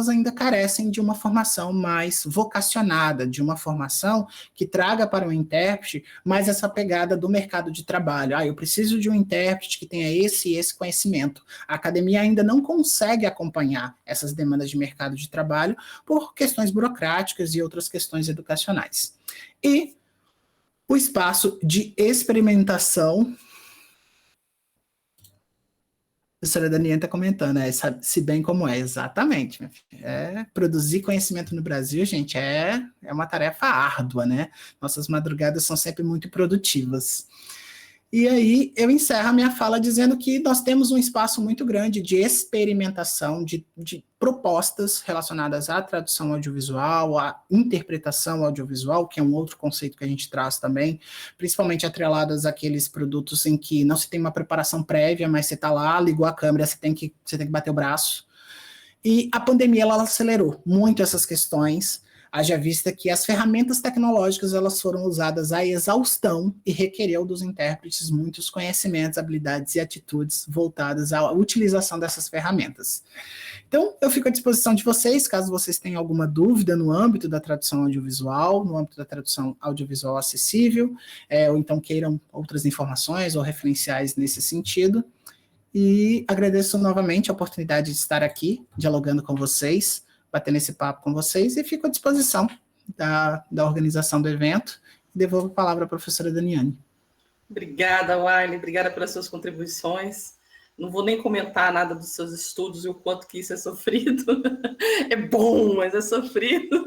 [SPEAKER 3] ainda carecem de uma formação mais vocacionada, de uma formação que traga para o intérprete mais essa pegada do mercado de trabalho. Eu preciso de um intérprete que tenha esse e esse conhecimento. A academia ainda não consegue acompanhar essas demandas de mercado de trabalho por questões burocráticas e outras questões educacionais. E o espaço de experimentação, a professora Daniela está comentando, se bem como é, exatamente. Minha filha. Produzir conhecimento no Brasil, gente, é uma tarefa árdua, né? Nossas madrugadas são sempre muito produtivas. E aí eu encerro a minha fala dizendo que nós temos um espaço muito grande de experimentação, de propostas relacionadas à tradução audiovisual, à interpretação audiovisual, que é um outro conceito que a gente traz também, principalmente atreladas àqueles produtos em que não se tem uma preparação prévia, mas você está lá, ligou a câmera, você tem que bater o braço. E a pandemia ela acelerou muito essas questões, haja vista que as ferramentas tecnológicas elas foram usadas à exaustão e requereu dos intérpretes muitos conhecimentos, habilidades e atitudes voltadas à utilização dessas ferramentas. Então, eu fico à disposição de vocês, caso vocês tenham alguma dúvida no âmbito da tradução audiovisual, no âmbito da tradução audiovisual acessível, ou então queiram outras informações ou referenciais nesse sentido. E agradeço novamente a oportunidade de estar aqui, dialogando com vocês, batendo esse papo com vocês, e fico à disposição da organização do evento. Devolvo a palavra à professora Daniane.
[SPEAKER 1] Obrigada, Wiley, obrigada pelas suas contribuições. Não vou nem comentar nada dos seus estudos e o quanto que isso é sofrido. É bom, mas é sofrido.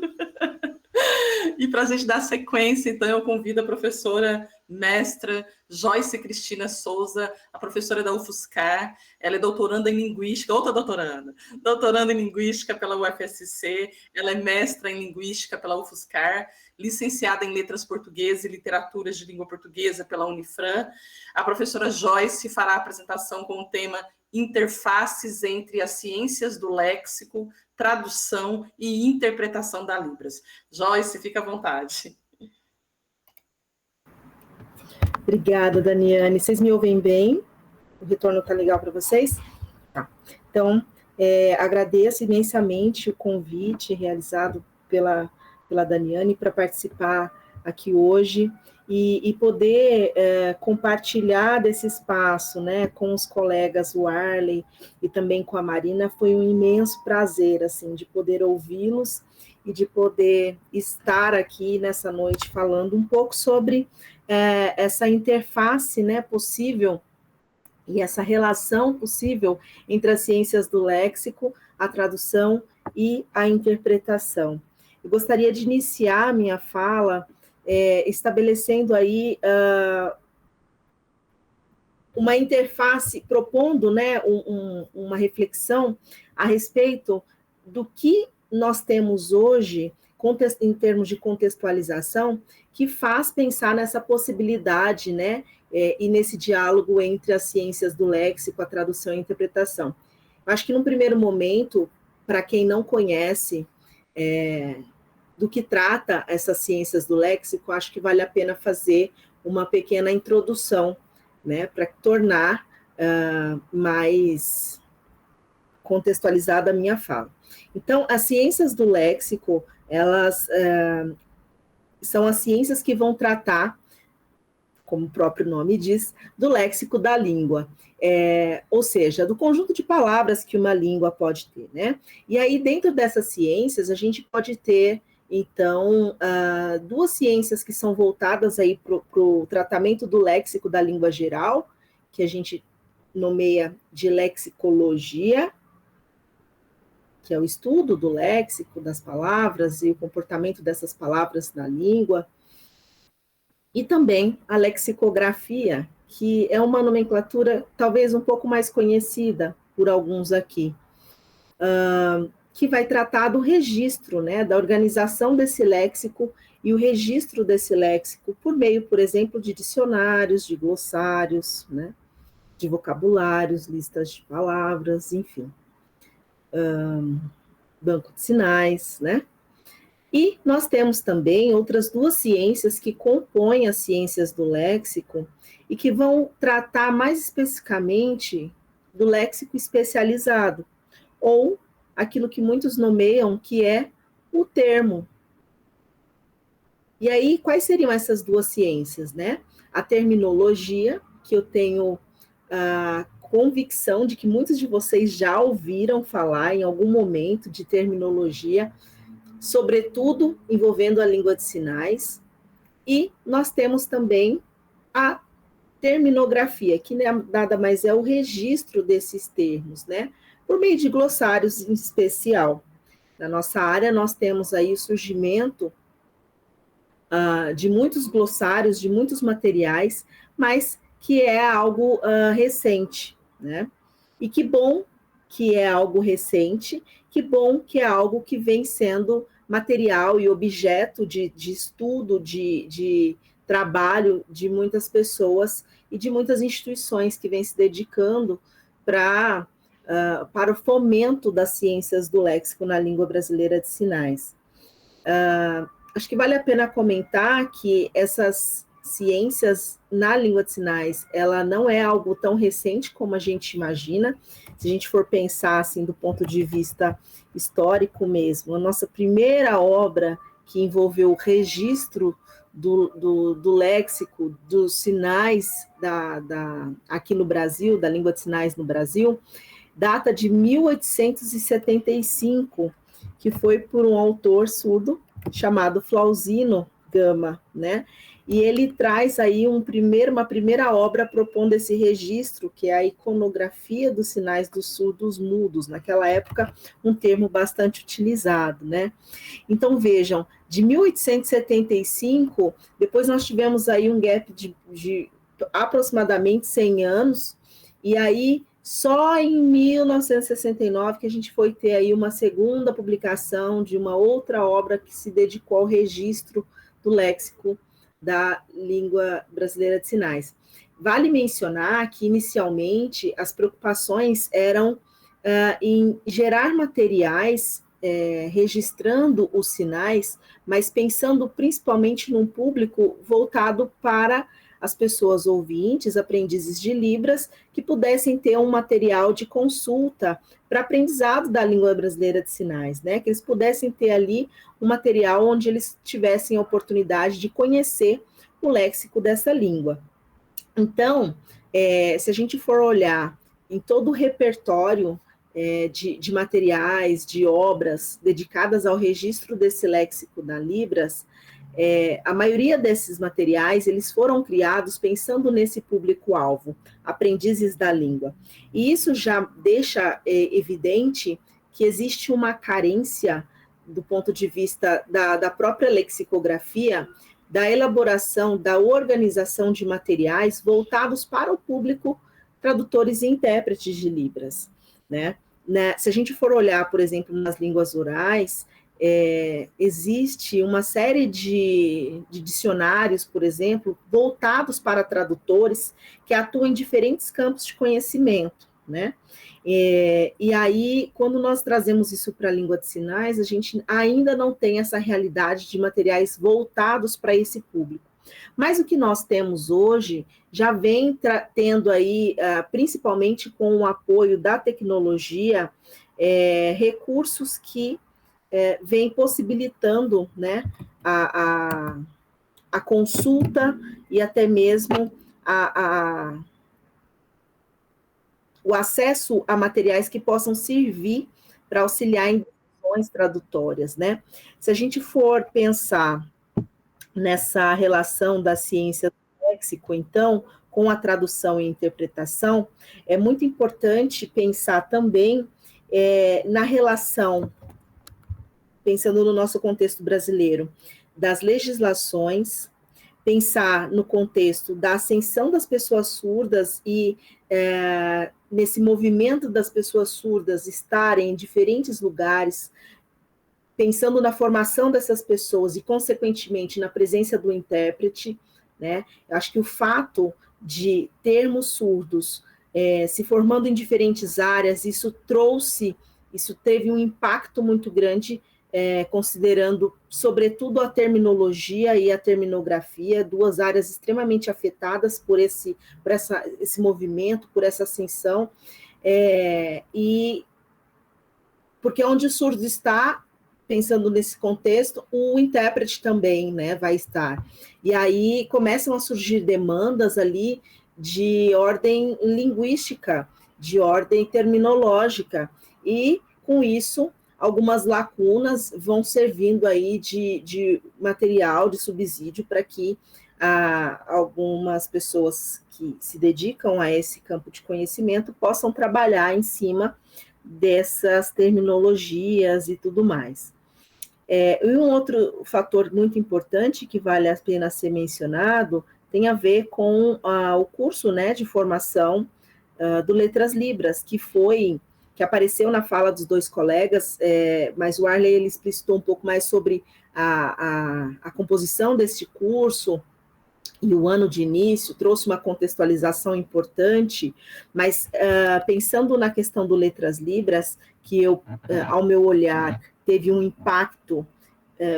[SPEAKER 1] E para a gente dar sequência, então, eu convido a professora mestra Joyce Cristina Souza, a professora da UFSCar. Ela é doutoranda em Linguística, outra doutoranda em Linguística pela UFSC, ela é mestra em Linguística pela UFSCar, licenciada em Letras Portuguesas e Literaturas de Língua Portuguesa pela Unifran. A professora Joyce fará a apresentação com o tema Interfaces entre as ciências do léxico, tradução e interpretação da Libras. Joyce, fica à vontade.
[SPEAKER 5] Obrigada, Daniane. Vocês me ouvem bem? O retorno está legal para vocês? Tá. Então, agradeço imensamente o convite realizado pela Daniane para participar aqui hoje e poder compartilhar desse espaço, né, com os colegas, o Arley e também com a Marina. Foi um imenso prazer, assim, de poder ouvi-los e de poder estar aqui nessa noite falando um pouco sobre essa interface, né, possível e essa relação possível entre as ciências do léxico, a tradução e a interpretação. Eu gostaria de iniciar a minha fala estabelecendo aí uma interface, propondo, né, uma reflexão a respeito do que nós temos hoje, em termos de contextualização, que faz pensar nessa possibilidade, né, e nesse diálogo entre as ciências do léxico, a tradução e a interpretação. Eu acho que, num primeiro momento, para quem não conhece do que trata essas ciências do léxico, acho que vale a pena fazer uma pequena introdução, né, para tornar mais contextualizada a minha fala. Então, as ciências do léxico, elas são as ciências que vão tratar, como o próprio nome diz, do léxico da língua, ou seja, do conjunto de palavras que uma língua pode ter, né? E aí, dentro dessas ciências, a gente pode ter, então, duas ciências que são voltadas aí para o tratamento do léxico da língua geral, que a gente nomeia de lexicologia, que é o estudo do léxico, das palavras e o comportamento dessas palavras na língua, e também a lexicografia, que é uma nomenclatura talvez um pouco mais conhecida por alguns aqui, que vai tratar do registro, né, da organização desse léxico e o registro desse léxico por meio, por exemplo, de dicionários, de glossários, né, de vocabulários, listas de palavras, enfim, banco de sinais, né? E nós temos também outras duas ciências que compõem as ciências do léxico e que vão tratar mais especificamente do léxico especializado, ou aquilo que muitos nomeiam que é o termo. E aí, quais seriam essas duas ciências, né? A terminologia, que eu tenho a convicção de que muitos de vocês já ouviram falar em algum momento de terminologia, sobretudo envolvendo a língua de sinais, e nós temos também a terminografia, que nada mais é o registro desses termos, né? Por meio de glossários em especial. Na nossa área, nós temos aí o surgimento de muitos glossários, de muitos materiais, mas que é algo recente, né? E que bom que é algo recente, que bom que é algo que vem sendo material e objeto de estudo, de trabalho de muitas pessoas e de muitas instituições que vêm se dedicando para o fomento das ciências do léxico na língua brasileira de sinais. Acho que vale a pena comentar que essas ciências na língua de sinais, ela não é algo tão recente como a gente imagina. Se a gente for pensar assim do ponto de vista histórico mesmo, a nossa primeira obra que envolveu o registro do léxico, dos sinais aqui no Brasil, da língua de sinais no Brasil, data de 1875, que foi por um autor surdo chamado Flauzino Gama, né? E ele traz aí uma primeira obra propondo esse registro, que é a iconografia dos sinais dos surdos mudos, naquela época um termo bastante utilizado, né? Então vejam, de 1875, depois nós tivemos aí um gap de aproximadamente 100 anos, e aí só em 1969 que a gente foi ter aí uma segunda publicação de uma outra obra que se dedicou ao registro do léxico da língua brasileira de sinais. Vale mencionar que, inicialmente, as preocupações eram em gerar materiais registrando os sinais, mas pensando principalmente num público voltado para as pessoas ouvintes, aprendizes de Libras, que pudessem ter um material de consulta para aprendizado da língua brasileira de sinais, né? Que eles pudessem ter ali um material onde eles tivessem a oportunidade de conhecer o léxico dessa língua. Então, se a gente for olhar em todo o repertório de materiais, de obras dedicadas ao registro desse léxico da Libras, a maioria desses materiais, eles foram criados pensando nesse público-alvo, aprendizes da língua. E isso já deixa evidente que existe uma carência do ponto de vista da própria lexicografia, da elaboração, da organização de materiais voltados para o público tradutores e intérpretes de Libras, né? Se a gente for olhar, por exemplo, nas línguas orais, existe uma série de dicionários, por exemplo, voltados para tradutores que atuam em diferentes campos de conhecimento, né? E aí, quando nós trazemos isso para a língua de sinais, a gente ainda não tem essa realidade de materiais voltados para esse público. Mas o que nós temos hoje já vem tendo aí, principalmente com o apoio da tecnologia, recursos que vem possibilitando, né, a consulta e até mesmo o acesso a materiais que possam servir para auxiliar em decisões tradutórias, né? Se a gente for pensar nessa relação da ciência do léxico, então, com a tradução e interpretação, é muito importante pensar também na relação, pensando no nosso contexto brasileiro, das legislações, pensar no contexto da ascensão das pessoas surdas e nesse movimento das pessoas surdas estarem em diferentes lugares, pensando na formação dessas pessoas e, consequentemente, na presença do intérprete, né? Eu acho que o fato de termos surdos se formando em diferentes áreas, isso teve um impacto muito grande, considerando, sobretudo, a terminologia e a terminografia, duas áreas extremamente afetadas por esse movimento, por essa ascensão, e porque onde o surdo está, pensando nesse contexto, o intérprete também, né, vai estar. E aí começam a surgir demandas ali de ordem linguística, de ordem terminológica, e com isso algumas lacunas vão servindo aí de material, de subsídio para que algumas pessoas que se dedicam a esse campo de conhecimento possam trabalhar em cima dessas terminologias e tudo mais. E um outro fator muito importante que vale a pena ser mencionado tem a ver com o curso, né, de formação do Letras Libras, que apareceu na fala dos dois colegas, mas o Arley ele explicitou um pouco mais sobre a composição deste curso e o ano de início, trouxe uma contextualização importante, mas pensando na questão do Letras Libras, que ao meu olhar, teve um impacto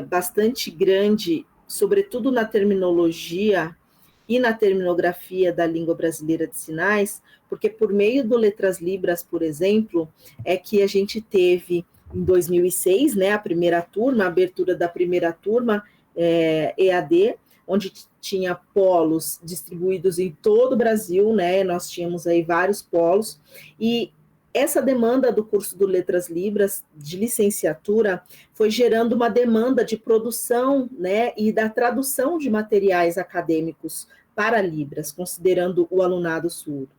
[SPEAKER 5] bastante grande, sobretudo na terminologia e na terminografia da língua brasileira de sinais, porque por meio do Letras Libras, por exemplo, é que a gente teve, em 2006, né, a primeira turma, a abertura da primeira turma EAD, onde tinha polos distribuídos em todo o Brasil, né, nós tínhamos aí vários polos, e essa demanda do curso do Letras Libras, de licenciatura, foi gerando uma demanda de produção, né, e da tradução de materiais acadêmicos para Libras, considerando o alunado surdo.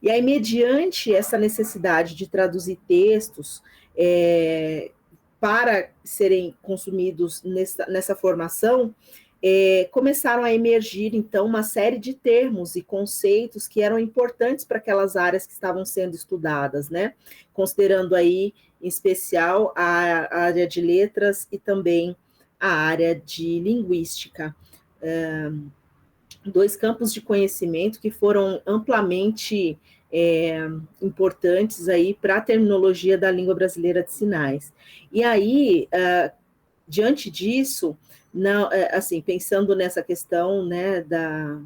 [SPEAKER 5] E aí, mediante essa necessidade de traduzir textos para serem consumidos nessa formação, começaram a emergir, então, uma série de termos e conceitos que eram importantes para aquelas áreas que estavam sendo estudadas, né? Considerando aí, em especial, a área de letras e também a área de linguística. Dois campos de conhecimento que foram amplamente importantes aí para a terminologia da língua brasileira de sinais. E aí, diante disso, não, assim, pensando nessa questão, né, da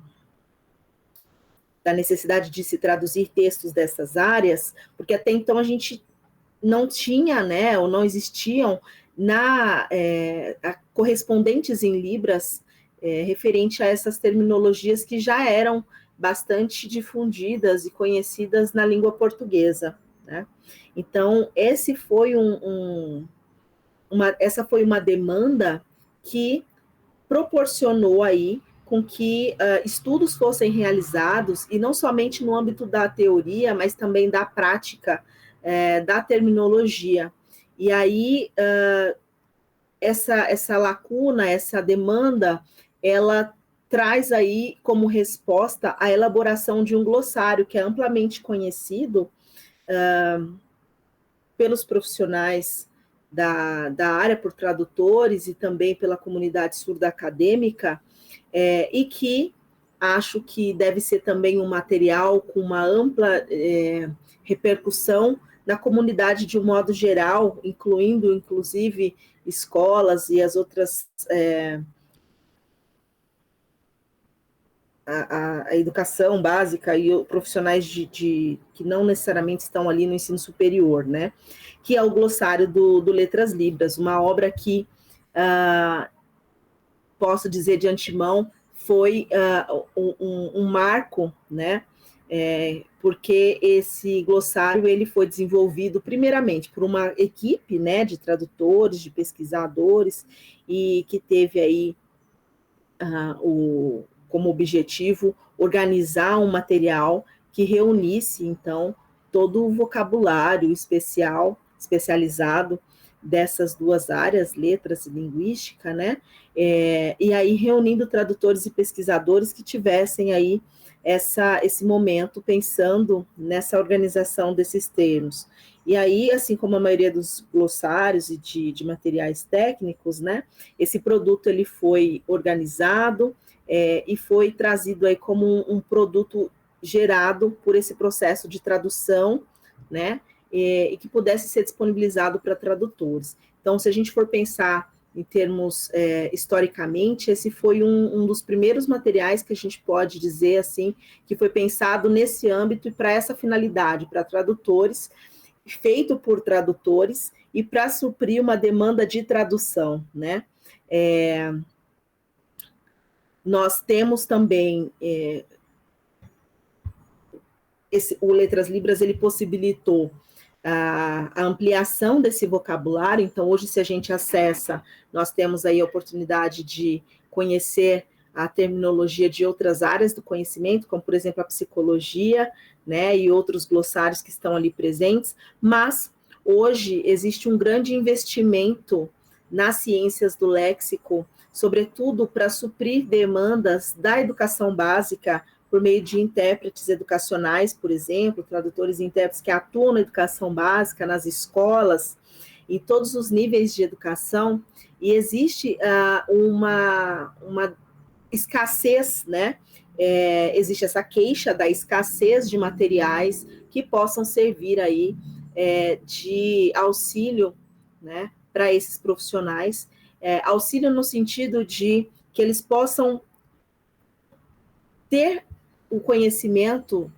[SPEAKER 5] necessidade de se traduzir textos dessas áreas, porque até então a gente não tinha, né, ou não existiam correspondentes em Libras referente a essas terminologias que já eram bastante difundidas e conhecidas na língua portuguesa, né? Então, essa foi uma demanda que proporcionou aí com que estudos fossem realizados, e não somente no âmbito da teoria, mas também da prática da terminologia. E aí, essa lacuna, essa demanda, ela traz aí como resposta a elaboração de um glossário que é amplamente conhecido pelos profissionais da área, por tradutores e também pela comunidade surda acadêmica, e que acho que deve ser também um material com uma ampla repercussão na comunidade de um modo geral, incluindo, inclusive, escolas e as outras... A educação básica e profissionais que não necessariamente estão ali no ensino superior, né? Que é o glossário do Letras Libras, uma obra que, posso dizer de antemão, foi um marco, né? Porque esse glossário ele foi desenvolvido primeiramente por uma equipe, né, de tradutores, de pesquisadores, e que teve aí como objetivo organizar um material que reunisse, então, todo o vocabulário especializado dessas duas áreas, letras e linguística, né? E aí reunindo tradutores e pesquisadores que tivessem aí esse momento pensando nessa organização desses termos. E aí, assim como a maioria dos glossários e de materiais técnicos, né, esse produto ele foi organizado e foi trazido aí como um produto gerado por esse processo de tradução, né, e que pudesse ser disponibilizado para tradutores. Então, se a gente for pensar em termos historicamente, esse foi um dos primeiros materiais que a gente pode dizer assim, que foi pensado nesse âmbito e para essa finalidade, para tradutores, feito por tradutores e para suprir uma demanda de tradução, né? Nós temos também o Letras Libras, ele possibilitou a ampliação desse vocabulário. Então, hoje, se a gente acessa, nós temos aí a oportunidade de conhecer a terminologia de outras áreas do conhecimento, como, por exemplo, a psicologia, né, e outros glossários que estão ali presentes, mas hoje existe um grande investimento nas ciências do léxico, sobretudo para suprir demandas da educação básica, por meio de intérpretes educacionais, por exemplo, tradutores e intérpretes que atuam na educação básica, nas escolas, em todos os níveis de educação, e existe uma escassez, né? Existe essa queixa da escassez de materiais que possam servir aí de auxílio, né, para esses profissionais, auxílio no sentido de que eles possam ter o conhecimento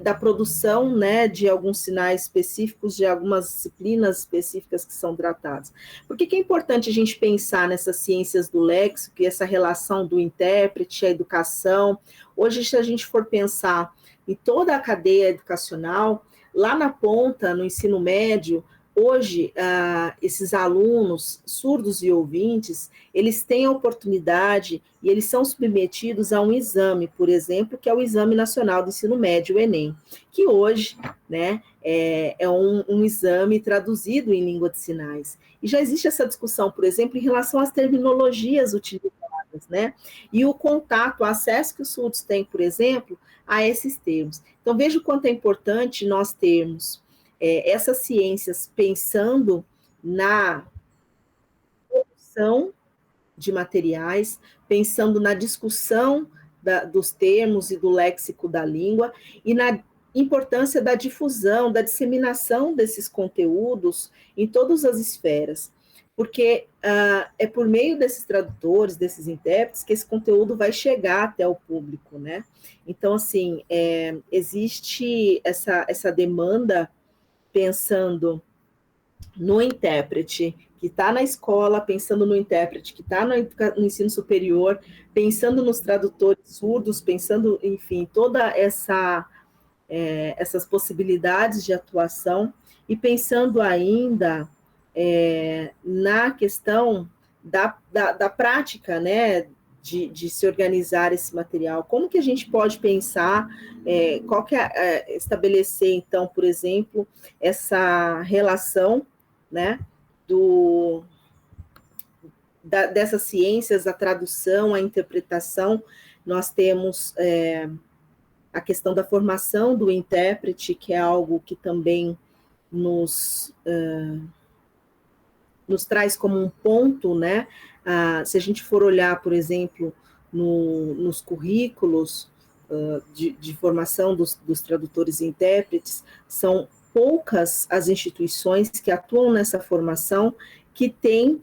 [SPEAKER 5] da produção, né, de alguns sinais específicos, de algumas disciplinas específicas que são tratadas. Por que é importante a gente pensar nessas ciências do léxico e essa relação do intérprete, a educação? Hoje, se a gente for pensar em toda a cadeia educacional, lá na ponta, no ensino médio, hoje, esses alunos surdos e ouvintes, eles têm a oportunidade e eles são submetidos a um exame, por exemplo, que é o Exame Nacional do Ensino Médio, o Enem, que hoje, né, é um exame traduzido em língua de sinais. E já existe essa discussão, por exemplo, em relação às terminologias utilizadas, né, e o contato, o acesso que os surdos têm, por exemplo, a esses termos. Então, veja o quanto é importante nós termos essas ciências pensando na produção de materiais, pensando na discussão dos termos e do léxico da língua, e na importância da difusão, da disseminação desses conteúdos em todas as esferas, porque é por meio desses tradutores, desses intérpretes, que esse conteúdo vai chegar até o público, né? Então, assim, existe essa demanda pensando no intérprete que está na escola, pensando no intérprete que está no ensino superior, pensando nos tradutores surdos, pensando, enfim, toda essas possibilidades de atuação, e pensando ainda na questão da prática, né, de se organizar esse material. Como que a gente pode pensar, estabelecer, então, por exemplo, essa relação, né, dessas ciências, a tradução, a interpretação. Nós temos a questão da formação do intérprete, que é algo que também nos traz como um ponto, né? Se a gente for olhar, por exemplo, nos currículos de formação dos tradutores e intérpretes, são poucas as instituições que atuam nessa formação que têm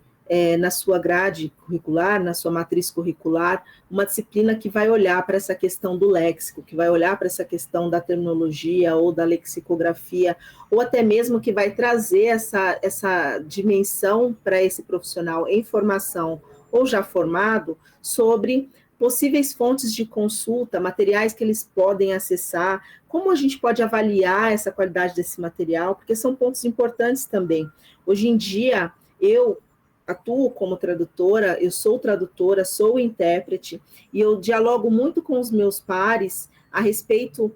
[SPEAKER 5] na sua grade curricular, na sua matriz curricular, uma disciplina que vai olhar para essa questão do léxico, que vai olhar para essa questão da terminologia ou da lexicografia, ou até mesmo que vai trazer essa dimensão para esse profissional em formação ou já formado sobre possíveis fontes de consulta, materiais que eles podem acessar, como a gente pode avaliar essa qualidade desse material, porque são pontos importantes também. Hoje em dia, eu atuo como tradutora, eu sou tradutora, sou intérprete, e eu dialogo muito com os meus pares a respeito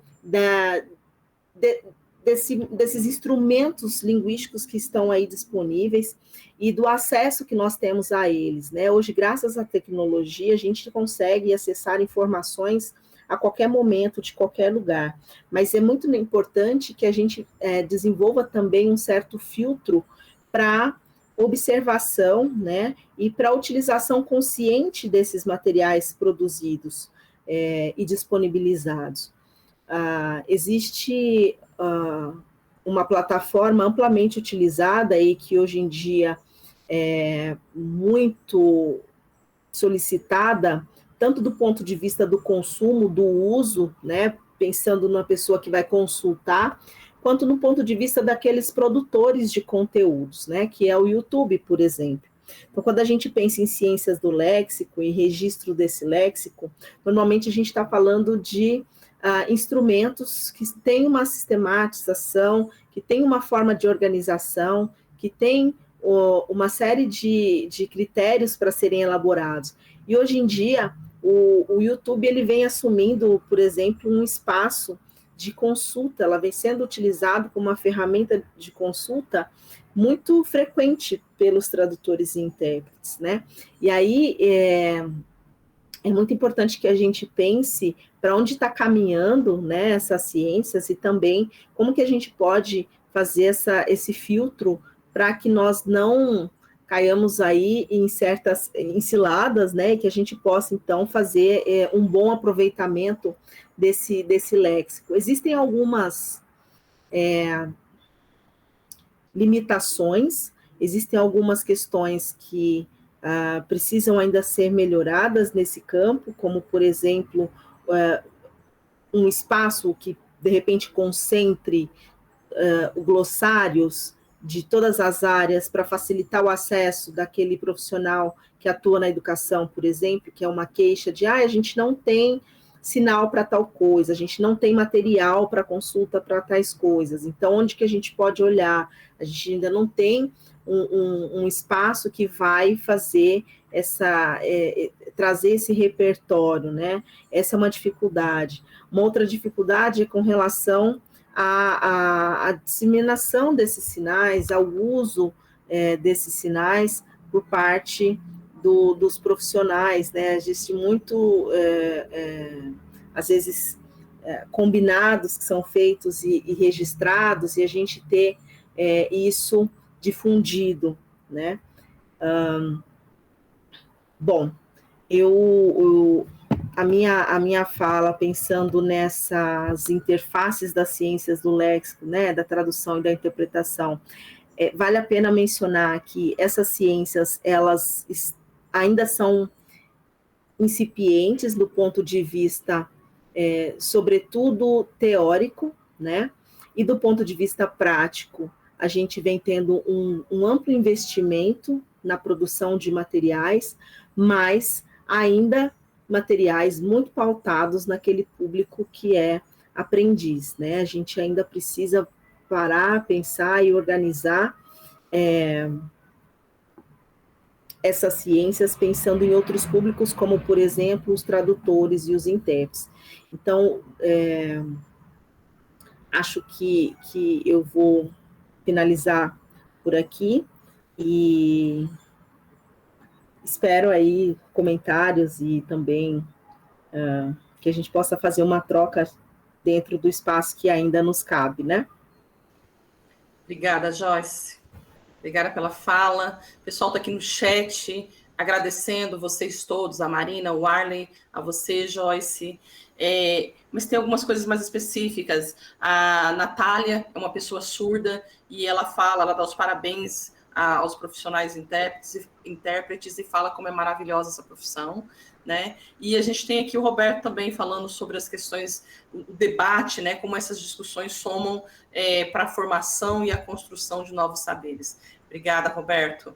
[SPEAKER 5] desses instrumentos linguísticos que estão aí disponíveis e do acesso que nós temos a eles, né? Hoje, graças à tecnologia, a gente consegue acessar informações a qualquer momento, de qualquer lugar, mas é muito importante que a gente desenvolva também um certo filtro para observação, né, e para a utilização consciente desses materiais produzidos e disponibilizados. Existe uma plataforma amplamente utilizada e que hoje em dia é muito solicitada, tanto do ponto de vista do consumo, do uso, né, pensando numa pessoa que vai consultar, quanto no ponto de vista daqueles produtores de conteúdos, né, que é o YouTube, por exemplo. Então, quando a gente pensa em ciências do léxico e registro desse léxico, normalmente a gente está falando de instrumentos que têm uma sistematização, que têm uma forma de organização, que têm uma série de critérios para serem elaborados. E hoje em dia, o YouTube ele vem assumindo, por exemplo, um espaço de consulta, ela vem sendo utilizado como uma ferramenta de consulta muito frequente pelos tradutores e intérpretes, né? E aí é muito importante que a gente pense para onde está caminhando, né, essas ciências e também como que a gente pode fazer esse filtro para que nós não caiamos aí em certas ciladas, né, e que a gente possa, então, fazer um bom aproveitamento desse léxico. Existem algumas limitações, existem algumas questões que precisam ainda ser melhoradas nesse campo, como, por exemplo, um espaço que, de repente, concentre glossários de todas as áreas para facilitar o acesso daquele profissional que atua na educação, por exemplo, que é uma queixa de, a gente não tem sinal para tal coisa, a gente não tem material para consulta para tais coisas, então onde que a gente pode olhar? A gente ainda não tem um espaço que vai fazer trazer esse repertório, né? Essa é uma dificuldade. Uma outra dificuldade é com relação à disseminação desses sinais, ao uso desses sinais por parte dos profissionais, né? Existe muito, às vezes, combinados que são feitos e registrados, e a gente ter isso difundido, né? Bom, a minha fala, pensando nessas interfaces das ciências do léxico, né, da tradução e da interpretação, vale a pena mencionar que essas ciências, elas ainda são incipientes do ponto de vista, sobretudo, teórico, né, e do ponto de vista prático, a gente vem tendo um amplo investimento na produção de materiais, mas ainda materiais muito pautados naquele público que é aprendiz, né? A gente ainda precisa parar, pensar e organizar essas ciências pensando em outros públicos, como, por exemplo, os tradutores e os intérpretes. Então, acho que eu vou finalizar por aqui e espero aí comentários e também que a gente possa fazer uma troca dentro do espaço que ainda nos cabe, né?
[SPEAKER 1] Obrigada, Joyce. Obrigada pela fala. O pessoal está aqui no chat, agradecendo vocês todos, a Marina, o Arley, a você, Joyce. Mas tem algumas coisas mais específicas. A Natália é uma pessoa surda e ela dá os parabéns aos profissionais intérpretes e fala como é maravilhosa essa profissão, né? E a gente tem aqui o Roberto também falando sobre as questões, o debate, né? Como essas discussões somam para a formação e a construção de novos saberes. Obrigada, Roberto.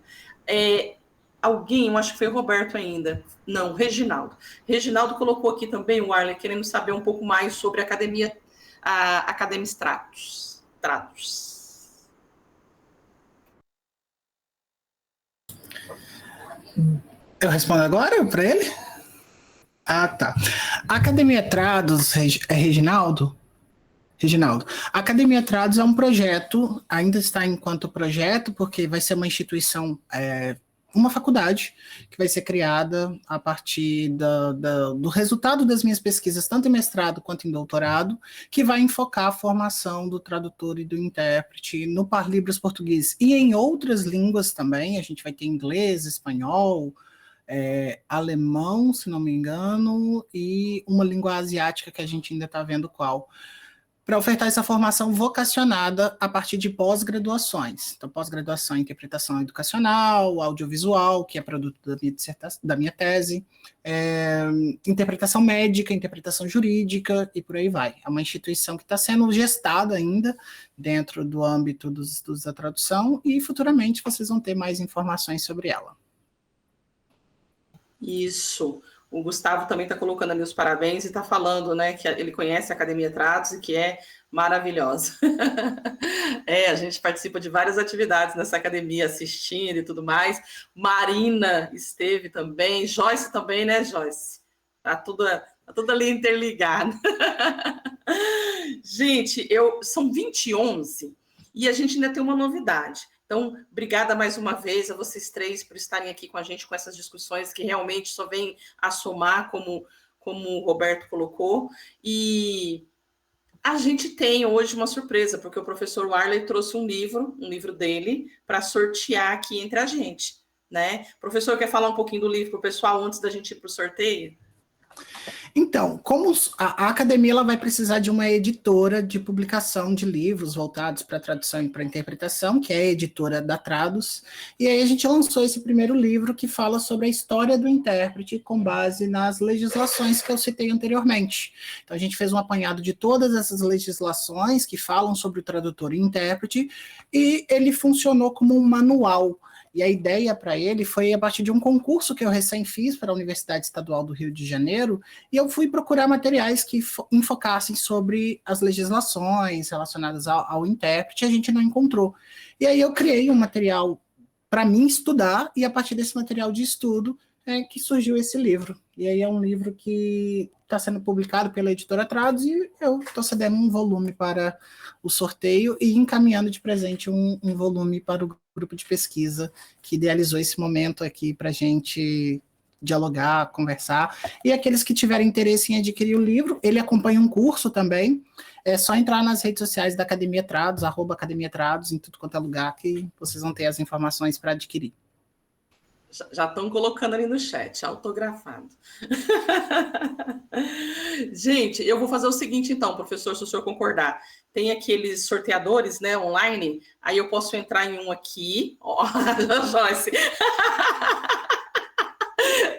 [SPEAKER 1] Alguém, eu acho que foi o Roberto ainda, não, Reginaldo. Reginaldo colocou aqui também o Arley, querendo saber um pouco mais sobre a Academia Trados.
[SPEAKER 3] Eu respondo agora para ele? Ah, tá. A Academia Trados, Reginaldo, Reginaldo, a Academia Trados é um projeto, ainda está enquanto projeto, porque vai ser uma instituição, uma faculdade, que vai ser criada a partir do resultado das minhas pesquisas, tanto em mestrado quanto em doutorado, que vai enfocar a formação do tradutor e do intérprete no Par Libras português e em outras línguas também. A gente vai ter inglês, espanhol, alemão, se não me engano, e uma língua asiática que a gente ainda está vendo qual, para ofertar essa formação vocacionada a partir de pós-graduações. Então, pós-graduação em interpretação educacional, audiovisual, que é produto da minha tese, interpretação médica, interpretação jurídica, e por aí vai. É uma instituição que está sendo gestada ainda dentro do âmbito dos estudos da tradução, e futuramente vocês vão ter mais informações sobre ela.
[SPEAKER 1] Isso. O Gustavo também está colocando ali os parabéns e está falando, né, que ele conhece a Academia Trados e que é maravilhosa. A gente participa de várias atividades nessa academia, assistindo e tudo mais. Marina esteve também, Joyce também, né, Joyce? Tá tudo ali interligado. Gente, são 20h11 e a gente ainda tem uma novidade. Então, obrigada mais uma vez a vocês três por estarem aqui com a gente, com essas discussões que realmente só vêm a somar, como o Roberto colocou. E a gente tem hoje uma surpresa, porque o professor Warley trouxe um livro dele, para sortear aqui entre a gente, né? Professor, quer falar um pouquinho do livro para o pessoal antes da gente ir para o sorteio?
[SPEAKER 3] Então, como a academia ela vai precisar de uma editora de publicação de livros voltados para tradução e para interpretação, que é a editora da Trados, e aí a gente lançou esse primeiro livro que fala sobre a história do intérprete com base nas legislações que eu citei anteriormente. Então a gente fez um apanhado de todas essas legislações que falam sobre o tradutor e intérprete, e ele funcionou como um manual. E a ideia para ele foi a partir de um concurso que eu recém fiz para a Universidade Estadual do Rio de Janeiro, e eu fui procurar materiais que enfocassem sobre as legislações relacionadas ao intérprete, e a gente não encontrou. E aí eu criei um material para mim estudar, e a partir desse material de estudo que surgiu esse livro. E aí é um livro que está sendo publicado pela editora Trados, e eu estou cedendo um volume para o sorteio e encaminhando de presente um volume para o grupo de pesquisa que idealizou esse momento aqui para a gente dialogar, conversar. E aqueles que tiverem interesse em adquirir o livro, ele acompanha um curso também, é só entrar nas redes sociais da Academia Trados, @Academia Trados, em tudo quanto é lugar, que vocês vão ter as informações para adquirir.
[SPEAKER 1] Já estão colocando ali no chat, autografado. Gente, eu vou fazer o seguinte então, professor, se o senhor concordar. Tem aqueles sorteadores, né, online, aí eu posso entrar em um aqui. Ó, Joyce.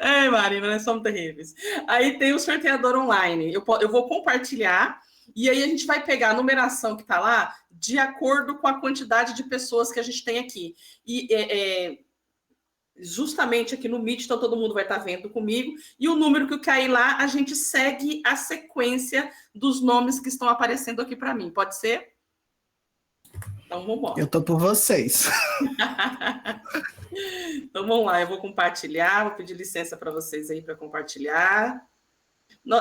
[SPEAKER 1] Ai, Marina, nós somos terríveis. Aí tem o sorteador online. Eu vou compartilhar, e aí a gente vai pegar a numeração que está lá de acordo com a quantidade de pessoas que a gente tem aqui. E justamente aqui no Meet, então todo mundo vai estar vendo comigo, e o número que cair lá, a gente segue a sequência dos nomes que estão aparecendo aqui para mim, pode ser? Então vamos embora.
[SPEAKER 3] Eu estou por vocês.
[SPEAKER 1] Então vamos lá, eu vou compartilhar, vou pedir licença para vocês aí para compartilhar.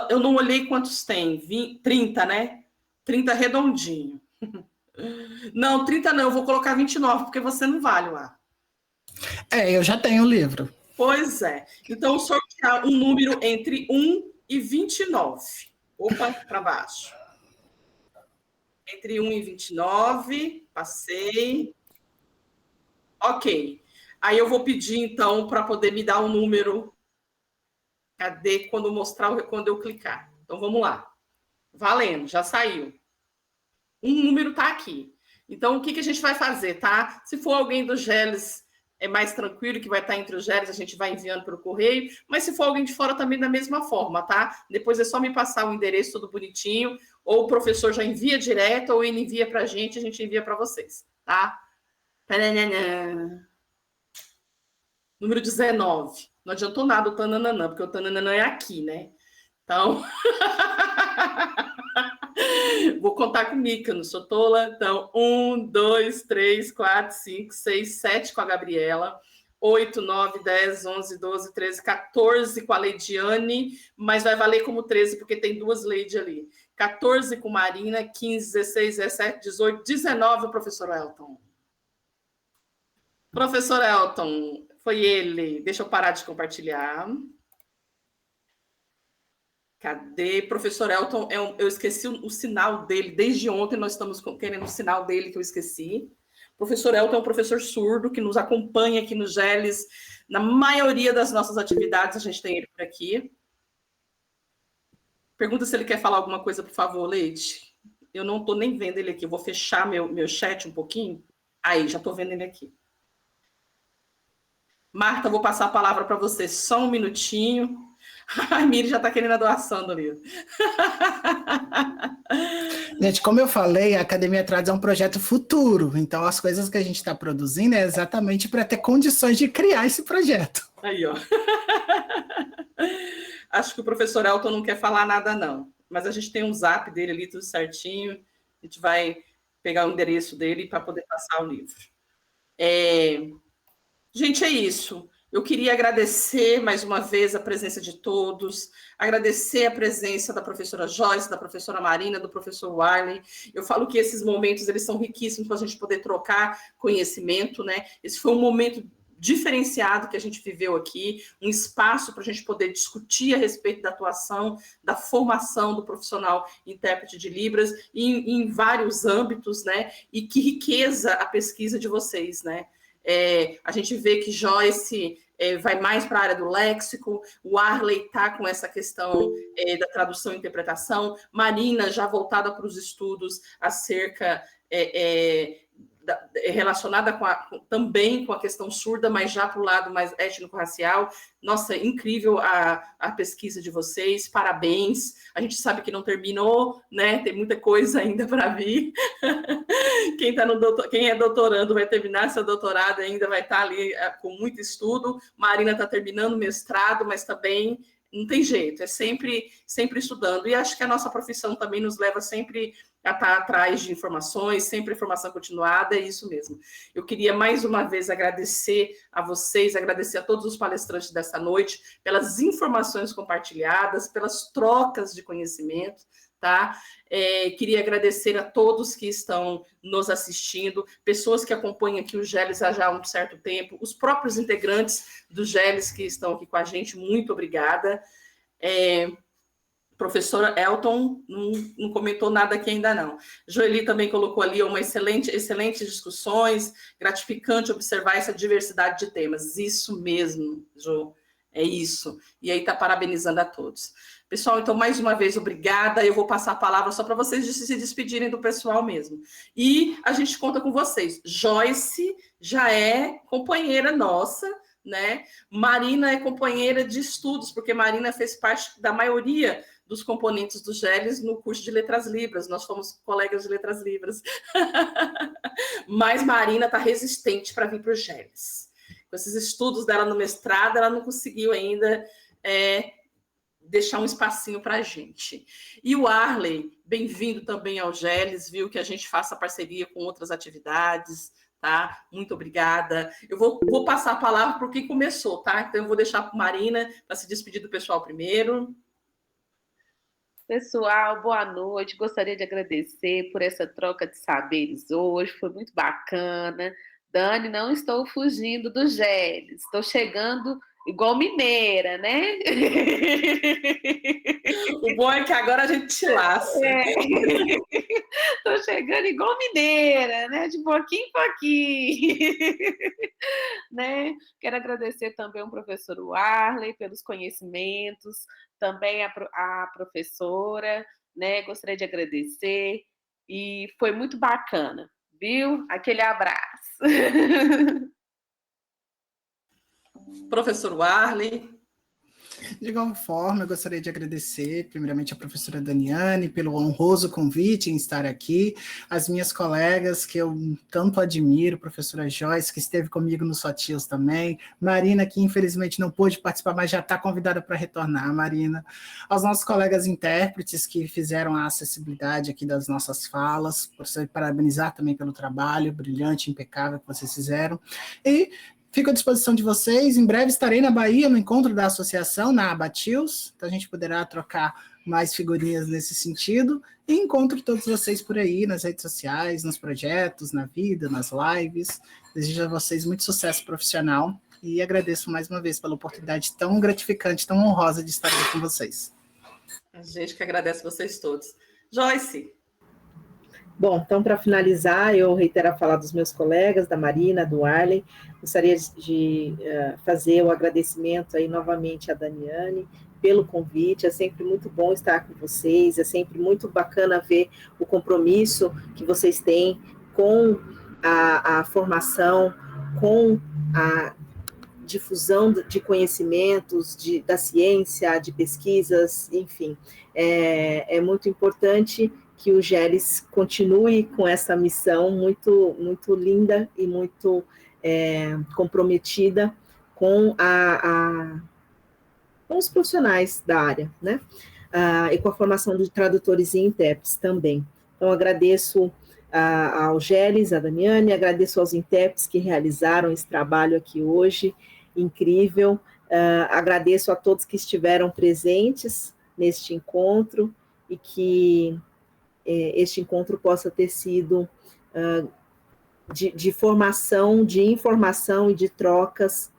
[SPEAKER 1] Eu não olhei quantos tem, 30, né? 30 redondinho. Não, 30 não, eu vou colocar 29, porque você não vale lá.
[SPEAKER 3] Eu já tenho o livro.
[SPEAKER 1] Pois é. Então, sortear um número entre 1 e 29. Opa, para baixo. Entre 1 e 29, passei. Ok. Aí eu vou pedir, então, para poder me dar um número. Cadê? Quando eu clicar. Então, vamos lá. Valendo, já saiu. Um número está aqui. Então, o que a gente vai fazer, tá? Se for alguém do Geles, é mais tranquilo, que vai estar entre os Geles, a gente vai enviando para o correio. Mas se for alguém de fora, também da mesma forma, tá? Depois é só me passar o endereço tudo bonitinho, ou o professor já envia direto, ou ele envia para a gente envia para vocês, tá? Número 19. Não adiantou nada o tananana, porque o tananana é aqui, né? Então... Vou contar comigo, que eu não sou tola. Então, 1, 2, 3, 4, 5, 6, 7 com a Gabriela, 8, 9, 10, 11, 12, 13, 14 com a Leidiane, mas vai valer como 13, porque tem 2 Leide ali. 14 com Marina, 15, 16, 17, 18, 19, o professor Elton. Professor Elton, foi ele. Deixa eu parar de compartilhar. Cadê? Professor Elton, eu esqueci o sinal dele. Desde ontem nós estamos querendo o sinal dele que eu esqueci. Professor Elton é um professor surdo que nos acompanha aqui no GELES. Na maioria das nossas atividades, a gente tem ele por aqui. Pergunta se ele quer falar alguma coisa, por favor, Leite. Eu não estou nem vendo ele aqui. Eu vou fechar meu chat um pouquinho. Aí, já estou vendo ele aqui. Marta, vou passar a palavra para você. Só um minutinho. A Miri já está querendo a doação do livro.
[SPEAKER 3] Gente, como eu falei, a Academia Trades é um projeto futuro, então as coisas que a gente está produzindo é exatamente para ter condições de criar esse projeto.
[SPEAKER 1] Aí, ó. Acho que o professor Elton não quer falar nada, não. Mas a gente tem um zap dele ali, tudo certinho. A gente vai pegar o endereço dele para poder passar o livro. Gente, é isso. Eu queria agradecer mais uma vez a presença de todos, agradecer a presença da professora Joyce, da professora Marina, do professor Warley. Eu falo que esses momentos eles são riquíssimos para a gente poder trocar conhecimento, né? Esse foi um momento diferenciado que a gente viveu aqui, um espaço para a gente poder discutir a respeito da atuação, da formação do profissional intérprete de Libras em vários âmbitos, né? E que riqueza a pesquisa de vocês, né? A gente vê que Joyce vai mais para a área do léxico, o Arley está com essa questão da tradução e interpretação, Marina já voltada para os estudos acerca relacionada também com a questão surda, mas já para o lado mais étnico-racial. Nossa, incrível a pesquisa de vocês, parabéns. A gente sabe que não terminou, né? Tem muita coisa ainda para vir. Quem é doutorando vai terminar seu doutorado ainda, vai estar ali com muito estudo. Marina está terminando o mestrado, mas também não tem jeito, é sempre estudando. E acho que a nossa profissão também nos leva sempre a estar atrás de informações, sempre informação continuada, é isso mesmo. Eu queria mais uma vez agradecer a vocês, agradecer a todos os palestrantes dessa noite, pelas informações compartilhadas, pelas trocas de conhecimento, tá? Queria agradecer a todos que estão nos assistindo, pessoas que acompanham aqui o GELES já há um certo tempo, os próprios integrantes do GELES que estão aqui com a gente, muito obrigada. Professora Elton não comentou nada aqui ainda não. Joeli também colocou ali uma excelentes discussões, gratificante observar essa diversidade de temas. Isso mesmo, Jo, é isso. E aí está parabenizando a todos. Pessoal, então, mais uma vez, obrigada. Eu vou passar a palavra só para vocês se despedirem do pessoal mesmo. E a gente conta com vocês. Joyce já é companheira nossa, né? Marina é companheira de estudos, porque Marina fez parte da maioria dos componentes do GELES no curso de Letras Libras. Nós fomos colegas de Letras Libras. Mas Marina está resistente para vir para o GELES. Com esses estudos dela no mestrado, ela não conseguiu ainda deixar um espacinho para a gente. E o Arley, bem-vindo também ao GELES, viu que a gente faça parceria com outras atividades, tá? Muito obrigada. Eu vou passar a palavra para quem começou, tá? Então eu vou deixar para a Marina para se despedir do pessoal primeiro.
[SPEAKER 2] Pessoal, boa noite. Gostaria de agradecer por essa troca de saberes hoje, foi muito bacana. Dani, não estou fugindo do GELES, estou chegando igual mineira, né?
[SPEAKER 1] O bom é que agora a gente te laça.
[SPEAKER 2] Estou chegando igual mineira, né? De pouquinho em pouquinho. Né? Quero agradecer também ao professor Warley pelos conhecimentos, também a professora, né? Gostaria de agradecer e foi muito bacana, viu? Aquele abraço.
[SPEAKER 1] Professor Warley.
[SPEAKER 3] De igual forma, eu gostaria de agradecer, primeiramente, a professora Daniane pelo honroso convite em estar aqui, as minhas colegas que eu tanto admiro, professora Joyce, que esteve comigo no Sotios também, Marina, que infelizmente não pôde participar, mas já está convidada para retornar, Marina, aos nossos colegas intérpretes que fizeram a acessibilidade aqui das nossas falas, por parabenizar também pelo trabalho brilhante, impecável que vocês fizeram, e fico à disposição de vocês. Em breve estarei na Bahia, no encontro da associação, na Abatios. Então a gente poderá trocar mais figurinhas nesse sentido. E encontro todos vocês por aí, nas redes sociais, nos projetos, na vida, nas lives. Desejo a vocês muito sucesso profissional e agradeço mais uma vez pela oportunidade tão gratificante, tão honrosa de estar aqui com vocês.
[SPEAKER 1] A gente que agradece vocês todos. Joyce.
[SPEAKER 5] Bom, então, para finalizar, eu reitero a fala dos meus colegas, da Marina, do Arley, gostaria de fazer o agradecimento aí novamente à Daniane pelo convite, é sempre muito bom estar com vocês, é sempre muito bacana ver o compromisso que vocês têm com a formação, com a difusão de conhecimentos, da ciência, de pesquisas, enfim, é muito importante que o GELES continue com essa missão muito, muito linda e muito comprometida com com os profissionais da área, né? E com a formação de tradutores e intérpretes também. Então, agradeço ao GELES, a Daniane, agradeço aos intérpretes que realizaram esse trabalho aqui hoje, incrível. Agradeço a todos que estiveram presentes neste encontro e que este encontro possa ter sido de formação, de informação e de trocas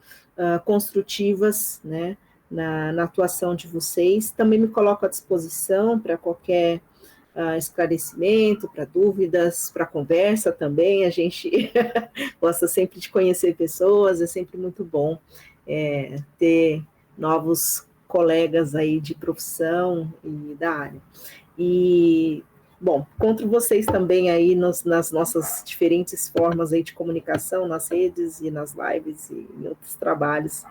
[SPEAKER 5] construtivas, né, na atuação de vocês. Também me coloco à disposição para qualquer esclarecimento, para dúvidas, para conversa também. A gente gosta sempre de conhecer pessoas, é sempre muito bom ter novos colegas aí de profissão e da área. E, bom, encontro vocês também aí nas nossas diferentes formas aí de comunicação, nas redes e nas lives e em outros trabalhos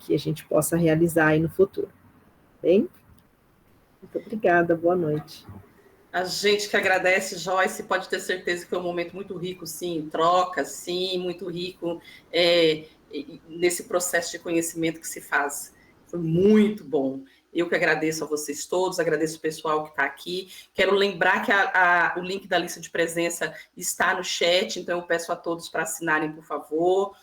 [SPEAKER 5] que a gente possa realizar aí no futuro. Bem? Muito obrigada, boa noite.
[SPEAKER 1] A gente que agradece, Joyce, pode ter certeza que foi um momento muito rico, sim, troca, sim, muito rico nesse processo de conhecimento que se faz. Foi muito bom. Eu que agradeço a vocês todos, agradeço o pessoal que está aqui. Quero lembrar que o link da lista de presença está no chat, então eu peço a todos para assinarem, por favor.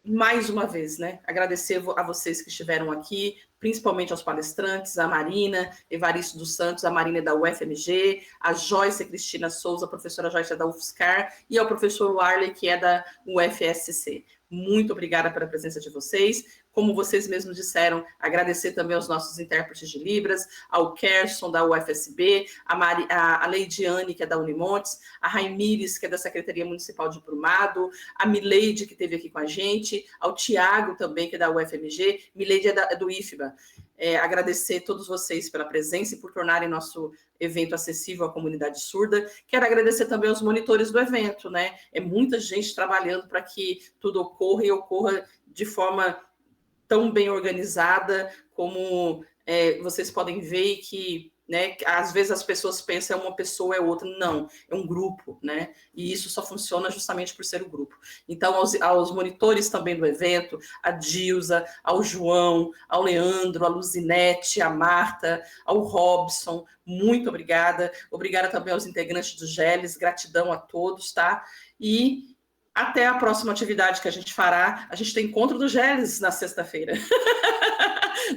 [SPEAKER 1] Mais uma vez, né? Agradecer a vocês que estiveram aqui, principalmente aos palestrantes, a Marina, Evaristo dos Santos, a Marina é da UFMG, a Joyce Cristina Souza, a professora Joyce é da UFSCar, e ao professor Arley, que é da UFSC. Muito obrigada pela presença de vocês. Como vocês mesmos disseram, agradecer também aos nossos intérpretes de Libras, ao Kerson, da UFSB, a Leidiane, que é da Unimontes, a Raimires, que é da Secretaria Municipal de Brumado, a Mileide, que esteve aqui com a gente, ao Tiago também, que é da UFMG, Mileide é do IFBA. Agradecer a todos vocês pela presença e por tornarem nosso evento acessível à comunidade surda. Quero agradecer também aos monitores do evento, né? É muita gente trabalhando para que tudo ocorra e ocorra de forma tão bem organizada como vocês podem ver que, né, às vezes as pessoas pensam uma pessoa é outra. Não, é um grupo, né? E isso só funciona justamente por ser um grupo. Então, aos monitores também do evento, a Dilza, ao João, ao Leandro, a Luzinete, a Marta, ao Robson, muito obrigada. Obrigada também aos integrantes do GELES, gratidão a todos, tá? E até a próxima atividade que a gente fará. A gente tem encontro do GELES na sexta-feira.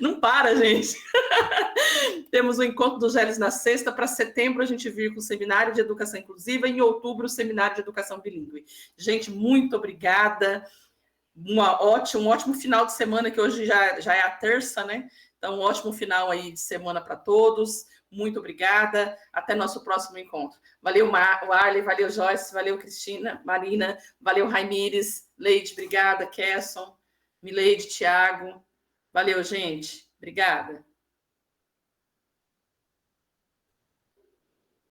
[SPEAKER 1] Não para, gente. Temos o encontro do GELES na sexta. Para setembro, a gente vir com o seminário de educação inclusiva. E em outubro, o seminário de educação bilíngue. Gente, muito obrigada. Um ótimo final de semana, que hoje já é a terça, né? Então, um ótimo final aí de semana para todos. Muito obrigada. Até nosso próximo encontro. Valeu, Arley, valeu, Joyce, valeu, Cristina, Marina, valeu, Raimires, Leide, obrigada, Kesson, Mileide, Thiago. Valeu, gente. Obrigada.